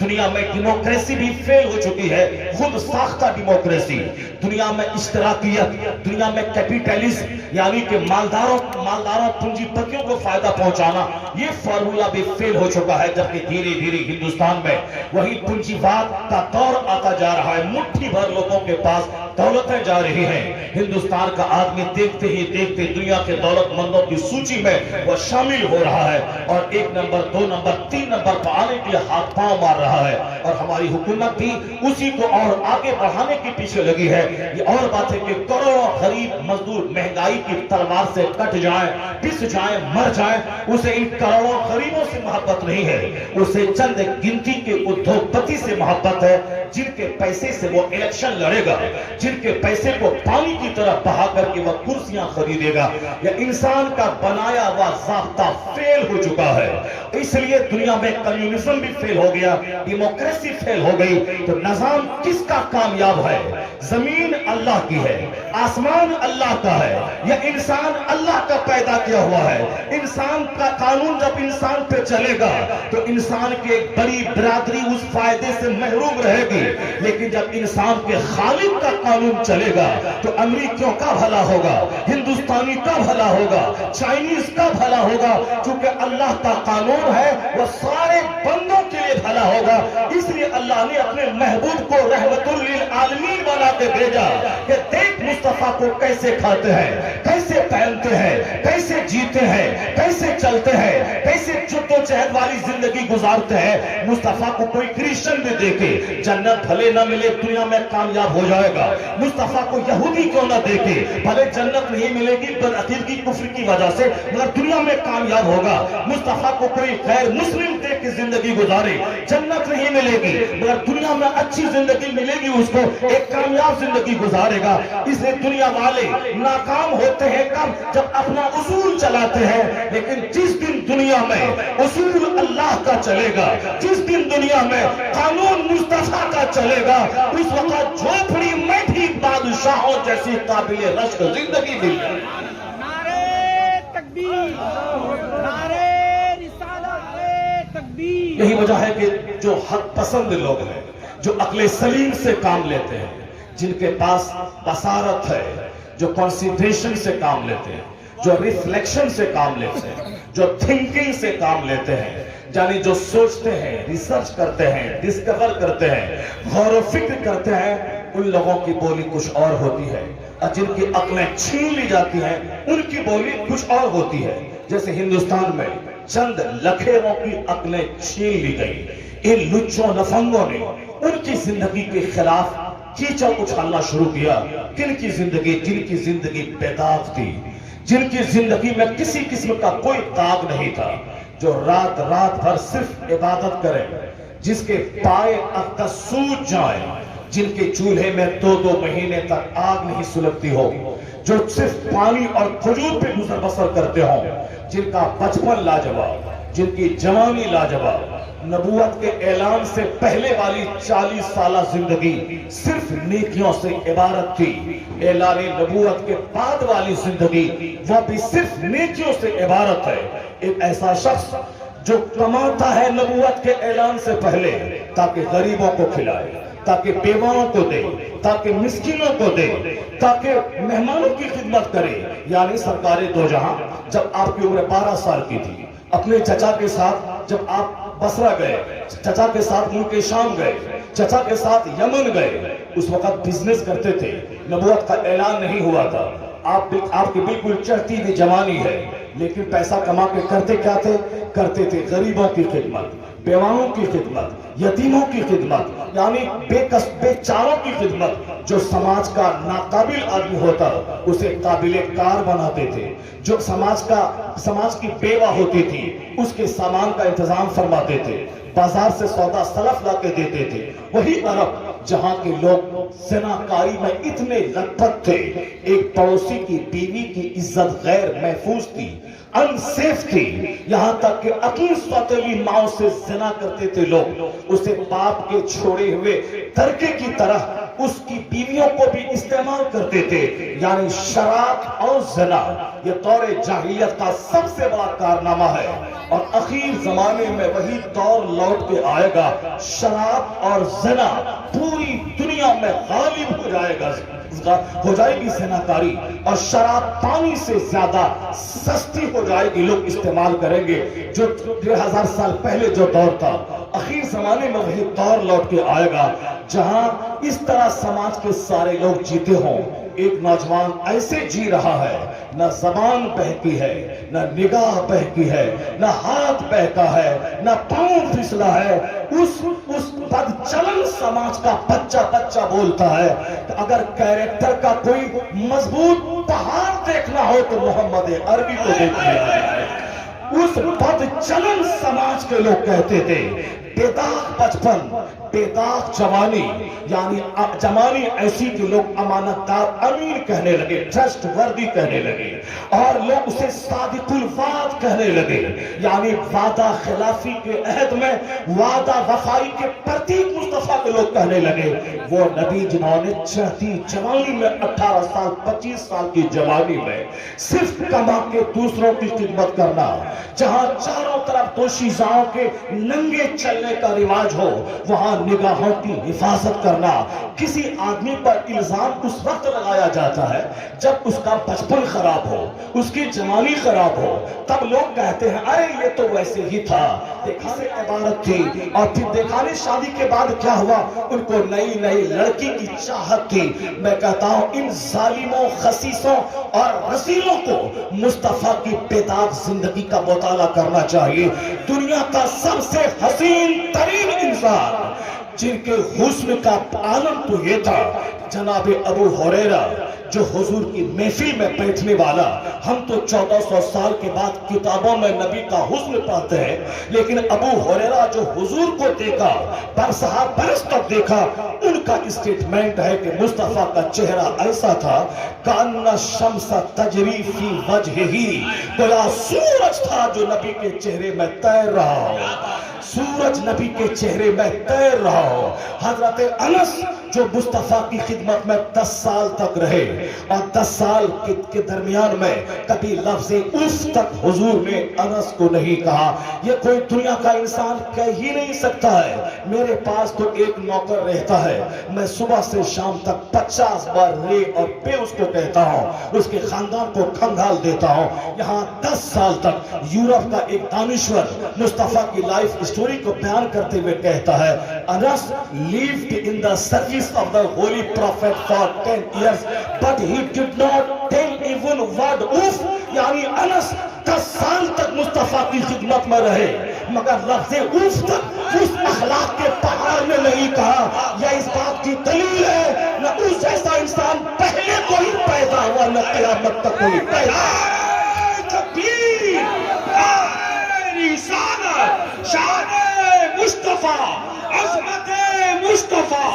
دنیا میں ڈیموکریسی بھی فیل ہو چکی ہے، خود ساختہ ڈیموکریسی، دنیا میں اشتراکیت، دنیا میں کیپٹلزم یعنی کہ مالداروں پونجی پتیوں کو فائدہ پہنچانا، یہ فارمولا بھی فیل ہو چکا ہے، جبکہ دھیرے دھیرے ہندوستان میں وہی پونجیواد کا دور آتا جا رہا ہے، مٹھی بھر لوگوں کے پاس دولتیں جا رہی ہیں، ہندوستان کا آدمی دیکھتے ہی دیکھتے دنیا کے دولت مندوں کی سوچی میں وہ شامل ہو رہا ہے اور 1 نمبر 2 نمبر 3 نمبر پر آنے کے لیے ہاتھ پاؤں مار رہا ہے، اور ہماری حکومت بھی اسی کو اور آگے بڑھانے کے پیچھے لگی ہے۔ یہ اور بات ہے کہ کروڑوں غریب مزدور مہنگائی کی تلوار سے کٹ جائیں، پس جائیں، مر جائیں، اسے ان کروڑوں غریبوں سے محبت نہیں ہے، اسے چند گنتی کے ادھوگپتی سے محبت ہے، جن کے پیسے سے وہ الیکشن لڑے گا، جن کے پیسے کو پانی کی طرح بہا کر کے وہ کرسیاں خریدے گا۔ یہ انسان کا بنایا ہوا ضابطہ فیل ہو چکا ہے، اس لیے دنیا میں کمیونزم بھی فیل ہو گیا، ڈیموکریسی فیل ہو گئی۔ تو نظام کس کا کامیاب ہے؟ زمین اللہ کی ہے، آسمان اللہ کا ہے، یہ انسان اللہ کا پیدا کیا ہوا ہے۔ انسان کا قانون جب انسان پہ چلے گا تو انسان کی ایک بڑی برادری اس فائدے سے محروم رہے گی، لیکن جب انسان کے خالق کا قانون چلے گا تو امریکیوں کا بھلا ہوگا، ہندوستانی کا بھلا ہوگا، چائنیز کا بھلا ہوگا، چونکہ اللہ کا قانون ہے وہ سارے بندوں کے لیے بھلا ہوگا۔ اس لیے اللہ نے اپنے محبوب کو رحمت للعالمین بنا کے بھیجا کہ دیکھ مصطفیٰ کو کیسے کھاتے ہیں، کیسے پہنتے ہیں، کیسے جیتے ہیں، کیسے چلتے ہیں، کیسے جد و جہد والی زندگی گزارتے ہیں۔ مصطفیٰ کو کوئی کرسچن بھی دیکھے، جنت بھلے نہ ملے دنیا میں کامیاب ہو جائے گا، مصطفیٰ کو یہودی کیوں نہ دیکھے، بھلے جنت نہیں ملے گی بدعقیدگی کفر کی وجہ سے، مگر دنیا میں کامیاب ہوگا۔ مصطفیٰ کو کوئی غیر مسلم دیکھ کے زندگی گزارے، جنت نہیں ملے گی مگر دنیا میں اچھی زندگی ملے گی، اس کو ایک کامیاب زندگی گزارے گا۔ اس لیے دنیا والے ناکام ہوتے ہیں کب؟ جب اپنا اصول چلاتے ہیں، لیکن جس دن دنیا میں اصول اللہ کا چلے گا، جس دن دنیا میں قانون مصطفیٰ کا چلے گا، اس وقت جھوپڑی میں بھی بادشاہوں جیسی قابل رشک زندگی مل جائے گی۔ نعرے تکبیر، نعرے رسالت، تکبیر۔ یہی وجہ ہے کہ جو حق پسند لوگ ہیں، جو عقل سلیم سے کام لیتے ہیں، جن کے پاس بصارت ہے، جو کنسیڈریشن سے کام لیتے ہیں، جو ریفلیکشن سے کام لیتے ہیں، جو تھنکنگ سے کام لیتے ہیں، یعنی جو سوچتے ہیں، ریسرچ کرتے ہیں، ڈسکور کرتے ہیں، غور و فکر کرتے ہیں، ان لوگوں کی بولی کچھ اور ہوتی ہے، اور جن کی عقلیں چھین لی جاتی ہیں ان کی بولی کچھ اور ہوتی ہے۔ جیسے ہندوستان میں چند لکھیروں کی عقلیں چھین لی گئی، ان لچوں لفنگوں نے ان کی زندگی کے خلاف کیچڑ اچھالنا شروع کیا۔ کن کی زندگی؟ جن کی زندگی بے داغ تھی، جن کی زندگی میں کسی قسم کا کوئی داغ نہیں تھا، جو رات بھر صرف عبادت کرے، جس کے پائے اقدس سوج جائیں، جن کے چولہے میں 2 مہینے تک آگ نہیں سلگتی ہو، جو صرف پانی اور کھجور پہ گزر بسر کرتے ہوں، جن کا بچپن لاجواب، جن کی جوانی لاجواب، نبوت کے اعلان سے پہلے والی 40 سالہ زندگی صرف نیکیوں سے عبارت تھی، اعلان نبوت کے بعد والی زندگی وہ بھی صرف نیکیوں سے عبارت ہے۔ ایک ایسا شخص جو کماتا ہے نبوت کے اعلان سے پہلے تاکہ غریبوں کو کھلائے، تاکہ بیواؤں کو دے، تاکہ مسکینوں کو دے، تاکہ مہمانوں کی خدمت کرے، یعنی سرکار دو جہاں جب آپ کی عمر 12 سال کی تھی، اپنے چچا کے ساتھ جب آپ بصرہ گئے، چچا کے ساتھ ملک شام گئے، چچا کے ساتھ یمن گئے، اس وقت بزنس کرتے تھے، نبوت کا اعلان نہیں ہوا تھا، آپ کی بالکل چڑھتی ہوئی جوانی ہے، لیکن پیسہ کما کے کرتے کیا تھے؟ کرتے تھے غریبوں کی خدمت، بیواؤں کی خدمت، یتیموں کی خدمت، یعنی بے چاروں کی خدمت۔ جو سماج کا ناقابل آدمی ہوتا اسے قابل کار بناتے تھے، جو سماج کی بیوہ ہوتی تھی اس کے سامان کا انتظام فرماتے تھے، بازار سے سودا سلف لا کے دیتے تھے۔ وہی عرب جہاں کے لوگ زناکاری میں اتنے لت پت تھے، ایک پڑوسی کی بیوی کی عزت غیر محفوظ تھی، انسیف تھی، یہاں تک کہ اپنی سوتیلی ماؤں سے زنا کرتے تھے لوگ، اسے باپ کے چھوڑے ہوئے ترکے کی طرح اس کی بیویوں کو بھی استعمال کرتے تھے، یعنی شراب اور زنا۔ یہ دور جاہلیت کا سب سے بڑا کارنامہ ہے، اور اخیر زمانے میں وہی دور لوٹ کے آئے گا۔ شراب اور زنا پوری دنیا میں غالب ہو جائے گا، ہو جائے گی زناکاری، اور شراب پانی سے زیادہ سستی ہو جائے گی، لوگ استعمال کریں گے۔ جو 1000 سال پہلے جو دور تھا، اخیر زمانے میں وہی دور لوٹ کے آئے گا جہاں اس طرح سماج کے سارے لوگ جیتے ہوں۔ ایک نوجوان ایسے جی رہا ہے، نہ زبان بہکی ہے، نہ نگاہ بہکی ہے، نہ ہاتھ بہکا ہے، نہ پاؤں پھسلا ہے۔ اس بد چلن سماج کا بچہ بولتا ہے کہ اگر کیریکٹر کا کوئی مضبوط پہاڑ دیکھنا ہو تو محمد عربی کو دیکھ لیا جائے۔ اس بد چلن سماج کے لوگ کہتے تھے بے داغ بچپن، بے داغ جوانی، یعنی جوانی ایسی کہ لوگ امانت دار، امین کہنے لگے، ٹرسٹ وردی کہنے لگے، اور لوگ اسے صادق الوعد کہنے لگے، یعنی وعدہ خلافی کے عہد میں وعدہ وفائی کے پرتیک مصطفیٰ کے لوگ کہنے لگے۔ وہ نبی جنہوں نے چڑھتی جوانی میں 18 سال 25 سال کی جوانی میں صرف کما کے دوسروں کی خدمت کرنا، جہاں چاروں طرف دوشیزاؤں کے ننگے چلنے کا رواج ہو وہاں نگاہوں کی حفاظت کرنا۔ کسی آدمی پر الزام اس وقت لگایا جاتا ہے جب اس کا بچپن خراب ہو، اس کی جوانی خراب ہو، تب لوگ کہتے ہیں ارے یہ تو ویسے ہی تھا، دیکھا سے عبارت تھی۔ اور پھر دیکھانے شادی کے بعد کیا ہوا، ان کو نئی نئی لڑکی کی چاہت تھی۔ میں کہتا ہوں ان ظالموں، خسیسوں اور رسیلوں کو مصطفیٰ کی بے داغ زندگی کا مطالعہ کرنا چاہیے۔ دنیا کا سب سے حسین ترین انسان جن کے حسن کا عالم تو یہ تھا، جناب ابو ہریرہ، جو حضور کی محفل میں بیٹھنے والا۔ ہم تو 1400 سال کے بعد کتابوں میں نبی کا حسن پاتے ہیں، لیکن ابو ہریرہ جو حضور کو دیکھا، برسہ برس تک دیکھا، ان کا اسٹیٹمنٹ ہے کہ مصطفیٰ کا چہرہ ایسا تھا کأن الشمس تجری فی وجہہ، گویا سورج تھا جو نبی کے چہرے میں تیر رہا ہو، سورج نبی کے چہرے میں تیر رہا ہو۔ حضرت انس جو مصطفیٰ کی خدمت میں 10 سال تک رہے، اور 10 سال کے درمیان میں کبھی لفظ اف تک حضور نے انس کو نہیں کہا۔ یہ کوئی دنیا کا انسان کہہ ہی نہیں سکتا ہے۔ میرے پاس تو ایک نوکر رہتا ہے، میں صبح سے شام تک 50 بار رے اور پے اس کو کہتا ہوں، اس کے خاندان کو کھنگال دیتا ہوں۔ یہاں 10 سال تک یورپ کا ایک دانشور مصطفیٰ کی لائف اسٹوری کو بیان کرتے ہوئے کہتا ہے انس lived in the service of the holy prophet for 10 years but he did not tell even word of، یعنی انس 10 سال تک مصطفیٰ کی خدمت میں رہے مگر لفظ اوف تک اس اخلاق کے پہاڑ میں نہیں کہا۔ یہ اس بات کی دلیل ہے نہ اس جیسا انسان پہلے کوئی پیدا ہوا نہ قیامت تک کوئی پیدا۔ رسالت، شان مصطفیٰ، عظمت مصطفیٰ،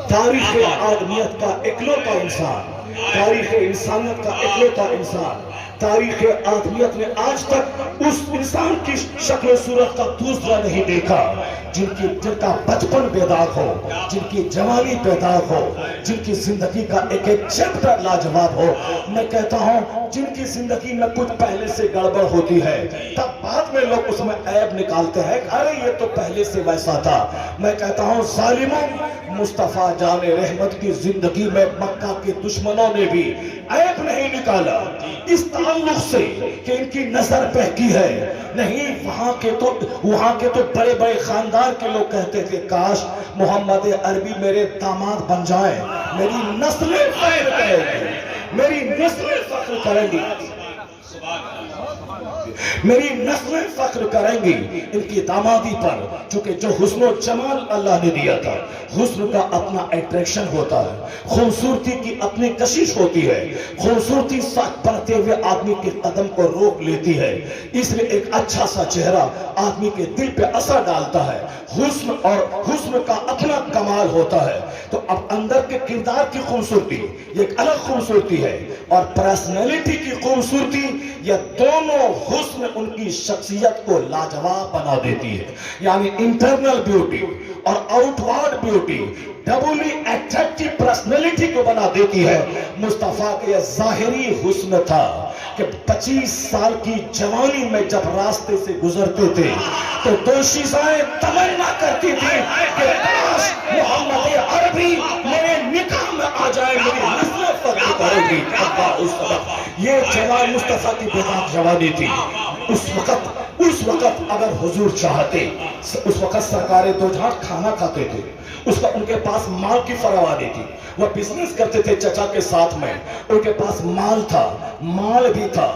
تاریخ آدمیت کا اکلوتا انسان، تاریخ انسانیت کا اکلوتا انسان۔ تاریخ آدمیت نے آج تک اس انسان کی شکل و صورت کا دوسرا نہیں دیکھا جن کا بچپن بے داغ ہو، جن کی جوانی بے داغ ہو، جن کی زندگی کا ایک ایک چیپٹر لاجواب ہو۔ میں کہتا ہوں جن کی زندگی میں کچھ پہلے سے گڑبڑ ہوتی ہے تب بعد میں لوگ اس میں عیب نکالتے ہیں ارے یہ تو پہلے سے ویسا تھا۔ میں کہتا ہوں ظالموں، مصطفیٰ جان رحمت کی زندگی میں مکہ کے دشمنوں نے بھی عیب نہیں نکالا اس تعلق سے کہ ان کی نظر بہکی ہے۔ نہیں، وہاں کے تو بڑے بڑے خاندان کے لوگ کہتے تھے کاش محمد عربی میرے داماد بن جائیں، میری نسلیں فخر کریں گی، میری نسلیں فخر کریں گی، میری نسلیں فخر کریں گی ان کی دامادی پر، چونکہ جو حسن و جمال اللہ نے دیا تھا، حسن کا اپنا اٹریکشن ہوتا ہے، خوبصورتی کی اپنی کشش ہوتی ہے، خوبصورتی ساتھ بڑھتے ہوئے آدمی کے قدم کو روک لیتی ہے، اس لیے ایک اچھا سا چہرہ آدمی کے دل پہ اثر ڈالتا ہے۔ حسن اور حسن کا اپنا کمال ہوتا ہے، تو اب اندر کے کردار کی خوبصورتی یہ ایک الگ خوبصورتی ہے، اور پرسنالٹی کی خوبصورتی، یہ دونوں حسن حسن ان کی شخصیت کو لاجواب بنا دیتی ہے. یعنی انٹرنل بیوٹی اور out ward beauty doubly attractive personality کو بنا دیتی ہے. مصطفیٰ کا یہ ظاہری حسن تھا کہ 25 سال کی جوانی میں جب راستے سے گزرتے تھے تو دوشیزائیں تمنا کرتی تھی کہ کاش محمد عربی میرے نکاح میں آ جائے, میری نسل فتح کرے گی. یہ جوان مصطفیٰ کی بیدار جوانی تھی. اس وقت اگر حضور چاہتے, اس وقت سرکار دو جہاں کھانا کھاتے تھے, اس وقت ان کے پاس مال کی فراوانی تھی, وہ بزنس کرتے تھے چچا کے ساتھ میں, ان کے پاس مال تھا, مال بھی تھا,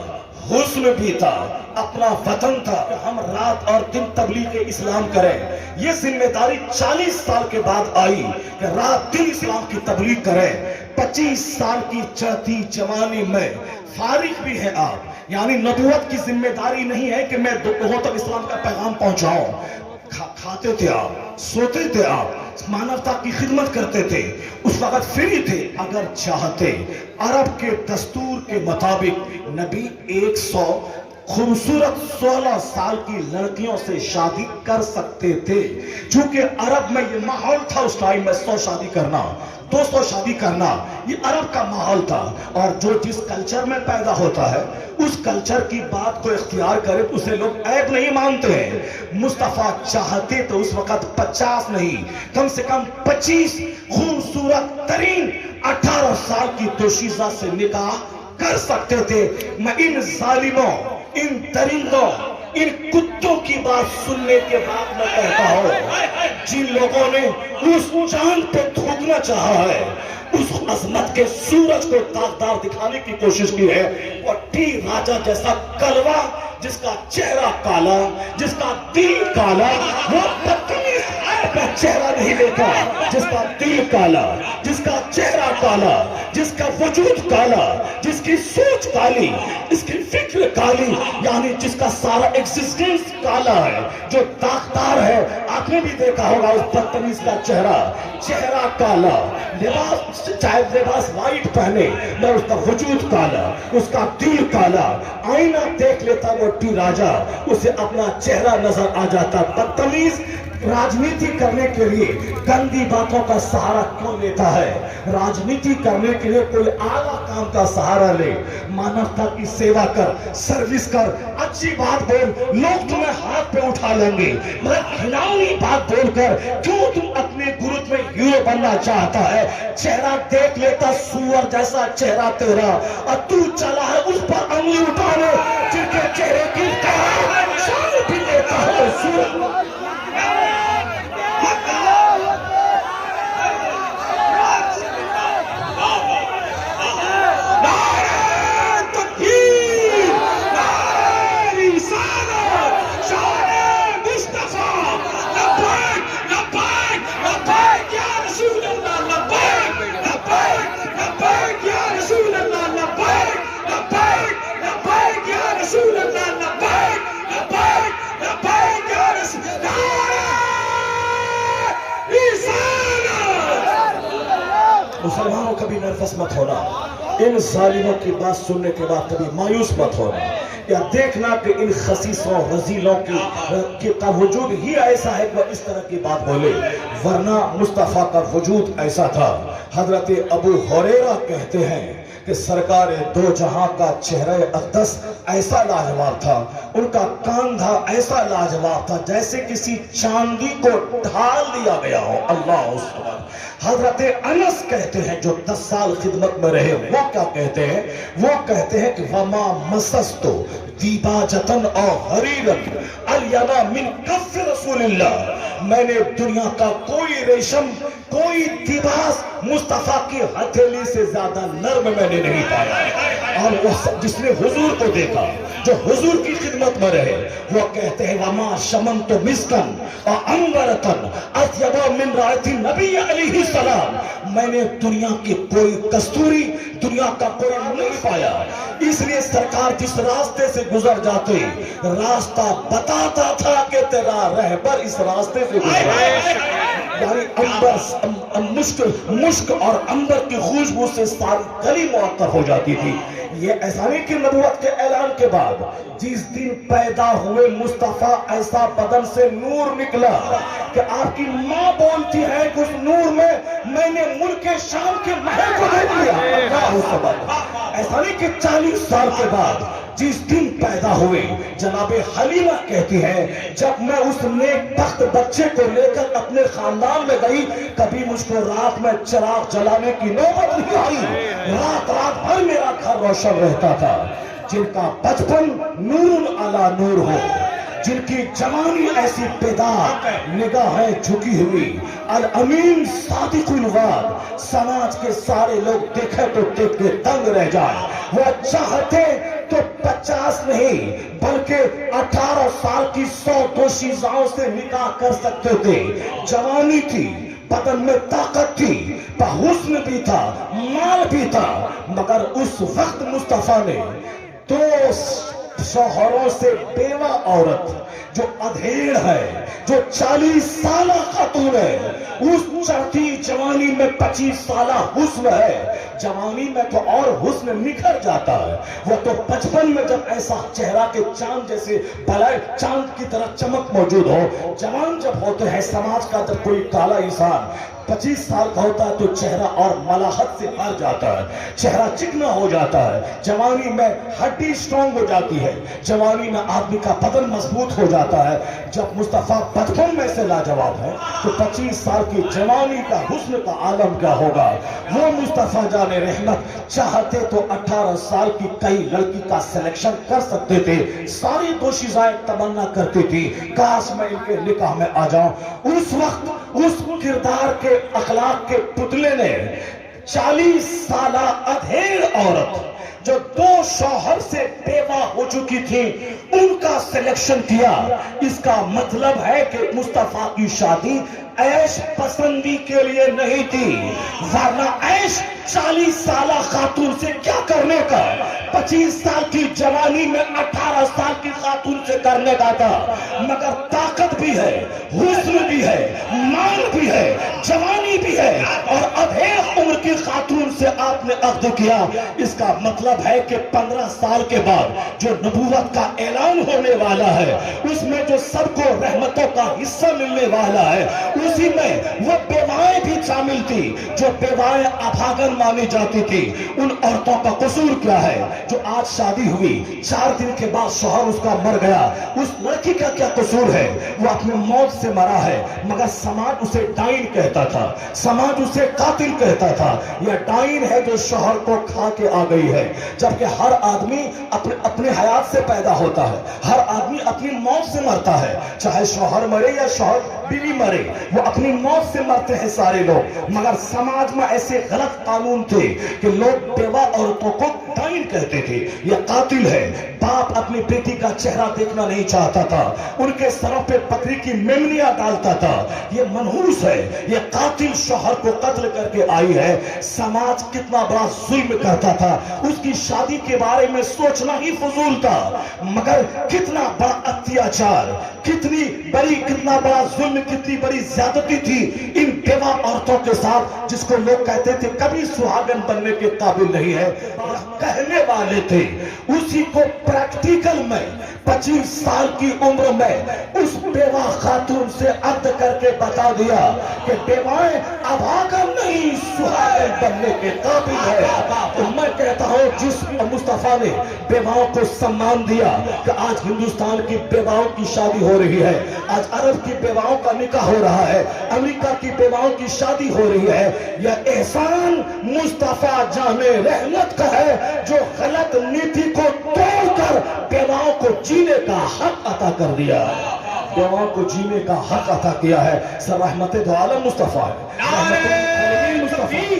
حسن بھی تھا, اپنا وطن تھا. ہم رات اور دن تبلیغ اسلام کریں. یہ ذمہ داری 40 سال کے بعد آئی کہ رات دن اسلام کی تبلیغ کریں. 25 سال کی چڑھتی جوانی میں فارغ بھی ہیں آپ. یعنی نبوت کی ذمہ داری نہیں ہے کہ میں لوگوں تک اسلام کا پیغام پہنچاؤں. کھاتے تھے آپ, سوتے تھے آپ, مانوتا کی خدمت کرتے تھے, اس وقت فری تھے. اگر چاہتے عرب کے دستور کے مطابق نبی 100 خوبصورت 16 سال کی لڑکیوں سے شادی کر سکتے تھے. چونکہ عرب میں یہ ماحول تھا اس ٹائم میں 100 شادی کرنا, 200 شادی کرنا, یہ عرب کا ماحول تھا. اور جو جس کلچر میں پیدا ہوتا ہے اس کلچر کی بات کو اختیار کرے تو اسے لوگ عیب نہیں مانتے ہیں. مصطفیٰ چاہتے تو اس وقت 50 نہیں, کم سے کم 25 خوبصورت ترین 18 سال کی دوشیزہ سے نکاح کر سکتے تھے. میں ان ظالموں, ان درندوں, ان کتوں کی بات سننے کے بعد میں کہتا ہوں جن لوگوں نے اس چاند پہ تھوکنا چاہا ہے, اس عظمت کے سورج کو داغدار دکھانے کی کوشش کی ہے, وہ ٹی راجا جیسا کلوا جس کا چہرہ کالا, جس کا دل کالا, وہ بدتمیز کا چہرہ نہیں دیکھا, جس کا دل کالا, جس کا چہرہ کالا, جس کا وجود کالا, جس کی سوچ کالی, اس کی فکر کالی, یعنی جس کا سارا ایگزسٹنس کالا ہے, جو داغدار ہے. آپ نے بھی دیکھا ہوگا اس بدتمیز کا چہرہ کالا, لباس چاہے لباس وائٹ پہنے مگر اس کا وجود کالا, اس کا دل کالا. آئینہ دیکھ لیتا وہ ٹی راجا, اسے اپنا چہرہ نظر آ جاتا. بدتمیز راجنیتی کرنے کے لیے گندی باتوں کا سہارا کیوں لیتا ہے؟ راجنیتی کرنے کے لیے کوئی اعلیٰ کام کا سہارا لے, مانوتا کی سیوا کر, سروس کر, اچھی بات بول, لوگ تمہیں ہاتھ پہ اٹھا لیں گے. مگر گھناؤنی بات بول کر کیوں تم اپنے گروپ میں ہیرو بننا چاہتا ہے؟ چہرہ دیکھ لیتا سور جیسا چہرہ تیرا, اور تو چلا ہے اس پر انگلی اٹھانے جن کے چہرے کی شان بھی لیتا ہے سور. مسلمانوں کبھی نرفس مت ہونا, ان ظالموں کی بات سننے کے بعد کبھی مایوس مت ہونا, یا دیکھنا کہ ان خسیسوں رذیلوں کی کا وجود ہی ایسا ہے کہ وہ اس طرح کی بات بولے, ورنہ مصطفیٰ کا وجود ایسا تھا. حضرت ابو ہریرہ کہتے ہیں کہ سرکار دو جہاں کا چہرہ اقدس ایسا لاجواب تھا, ان کا کاندھا ایسا لاجواب تھا جیسے کسی چاندی کو ڈھال دیا گیا ہو. اللہ اکبر. حضرت انس کہتے ہیں جو 10 سال خدمت میں رہے, وہ کیا کہتے ہیں؟ وہ کہتے ہیں کہ وما مسستو دیباجتن اور حریرن الینا من کف رسول اللہ, میں نے دنیا کا کوئی ریشم, کوئی دیباج مصطفیٰ کی ہتھیلی سے زیادہ نرم میں نے نہیں پایا. اور وہ جس نے حضور کو دیکھا, جو حضور کی خدمت میں رہے, وہ کہتے ہیں وما شمنت مسکن اور انورتن اطیب من رائحت نبی علیہ السلام, میں نے دنیا کی کوئی کستوری, دنیا کا کوئی نہیں پایا. اس لیے سرکار جس راستے سے گزر جاتے راستہ بتاتا تھا کہ تیرا رہبر اس راستے سے گزر, یعنی مشک اور عنبر کی خوشبو سے ساری گلی معطر ہو جاتی تھی۔ یہ ایسا نہیں کہ نبوت کے اعلان کے بعد جس دن پیدا ہوئے مصطفیٰ ایسا بدن سے نور نکلا کہ آپ کی ماں بولتی ہے کہ اس نور میں نے ملک شام کے محل کو دیکھ لیا۔ ایسا نہیں کہ 40 سال کے بعد جس دن پیدا ہوئے، جناب حلیمہ کہتی ہے جب میں اس نیک بخت بچے کو لے کر اپنے خاندان میں گئی، کبھی مجھ کو رات میں چراغ جلانے کی نوبت نہیں آئی، رات بھر میرا گھر روشن رہتا تھا۔ جن کا بچپن نور علی نور ہو، جن کی جوانی ایسی بیدار نگاہیں جھکی ہوئی، الامین صادق الوعد، سماج کے سارے لوگ دیکھے تو دیکھ کے دنگ رہ جائیں۔ وہ چاہتے تو 50 نہیں بلکہ 18 سال کی 100 دوشیزاؤں سے نکاح کر سکتے تھے۔ جوانی تھی، بدن میں طاقت تھی، حسن بھی تھا، مال بھی تھا، مگر اس وقت مصطفیٰ نے 2 شوہروں سے بیوہ عورت جو ادھیڑ ہے، جو 40 سالہ خاتون ہے، اس چڑھتی جوانی میں 25 سالہ حسن ہے۔ جوانی میں تو اور حسن نکھر جاتا ہے، وہ تو بچپن میں جب ایسا چہرہ کے چاند جیسے بلائے چاند کی طرح چمک موجود ہو۔ جوان جب ہوتے ہیں، سماج کا جب کوئی کالا انسان 25 سال کا ہوتا ہے تو چہرہ اور ملاحت سے بھر جاتا ہے، چہرہ چکنا ہو جاتا ہے۔ جوانی میں ہڈی سٹرونگ ہو جاتی ہے، جوانی میں آدمی کا بدن مضبوط ہو جاتا ہے۔ جب مصطفیٰ بچپن میں سے لاجواب ہے تو 25 سال کی جوانی کا حسن کا عالم کیا ہوگا۔ وہ مصطفیٰ جان رحمت چاہتے تو 18 سال کی کئی لڑکی کا سلیکشن کر سکتے تھے۔ ساری دوشیزائیں تمنا کرتی تھی کاش میں ان کے نکاح میں آ جاؤں۔ اس وقت اس کردار کے اخلاق کے پتلے نے 40 سالہ ادھیڑ عورت جو 2 شوہر سے بیوہ ہو چکی تھی ان کا سلیکشن کیا۔ اس کا مطلب ہے کہ مصطفیٰ کی شادی عیش پسندی کے لیے نہیں تھی، ورنہ عیش 40 سالہ خاتون سے کیا کرنے کا، 25 سال کی جوانی میں 18 سال کی خاتون سے کرنے کا تھا۔ مگر طاقت بھی ہے، حسن بھی ہے، مال بھی ہے، جوانی بھی ہے، اور ادھیڑ عمر کی خاتون سے آپ نے عقد کیا۔ اس کا مطلب ہے کہ 15 سال کے بعد جو نبوت کا اعلان ہونے والا ہے، اس میں جو سب کو رحمتوں کا حصہ ملنے والا ہے، اسی میں وہ بیوائیں بھی شامل تھی جو بیوائیں ابھاگن مانی جاتی تھی۔ ان عورتوں کا قصور کیا ہے جو آج شادی ہوئی 4 دن کے بعد شوہر اس کا مر گیا؟ اس لڑکی کا کیا قصور ہے؟ وہ اپنی موت سے مرا ہے، مگر سماج اسے ڈائن کہتا تھا، سماج اسے قاتل کہتا تھا۔ یہ ڈائن ہے جو شوہر کو کھا کے آ گئی ہے، جبکہ ہر آدمی اپنے حیات سے پیدا ہوتا ہے، ہر آدمی اپنی موت سے مرتا ہے، چاہے شوہر مرے یا شوہر بیوی مرے، وہ اپنی موت سے مرتے ہیں سارے لوگ۔ مگر سماج میں ایسے غلط قانون تھے کہ لوگ بیوہ عورتوں کو ڈائن کہتے تھے، یہ قاتل ہے۔ باپ اپنی بیٹی کا چہرہ دیکھنا نہیں چاہتا تھا، ان کے سروں پہ بکری کی میمنیاں ڈالتا تھا، یہ منحوس ہے، یہ قاتل شوہر کو قتل کر کے آئی ہے۔ سماج کتنا بڑا ظلم کرتا تھا، اس کی شادی کے بارے میں سوچنا ہی فضول تھا، مگر کتنا بڑا اتیاچار، کتنا بڑا ظلم، کتنی بڑی زیادتی تھی ان بیوہ عورتوں کے ساتھ، جس کو لوگ کہتے تھے کبھی سہاگن بننے کے قابل نہیں ہے، کہنے والے تھے اسی کو پریکٹیکل میں 25 سال کی عمر میں اس بیوہ خاتون سے عقد کر کے بتا دیا کہ بیوائیں ابھاگن نہیں سہاگن بننے کے قابل ہے۔ تو میں کہتا ہوں جس مصطفیٰ نے بیواؤں کو سمان دیا کہ آج ہندوستان کی بیواؤں کی شادی ہو رہی ہے، آج عرب کی بیواؤں کا نکاح ہو رہا ہے، امریکہ کی بیواؤں کی شادی ہو رہی ہے، یہ احسان مصطفیٰ جان رحمت کا ہے جو غلط نیتی کو توڑ کر بیواؤں کو جینے کا حق عطا کر دیا، بیواؤں کو جینے کا حق عطا کیا ہے۔ سر رحمت دو عالم مصطفیٰ ہے، رحمت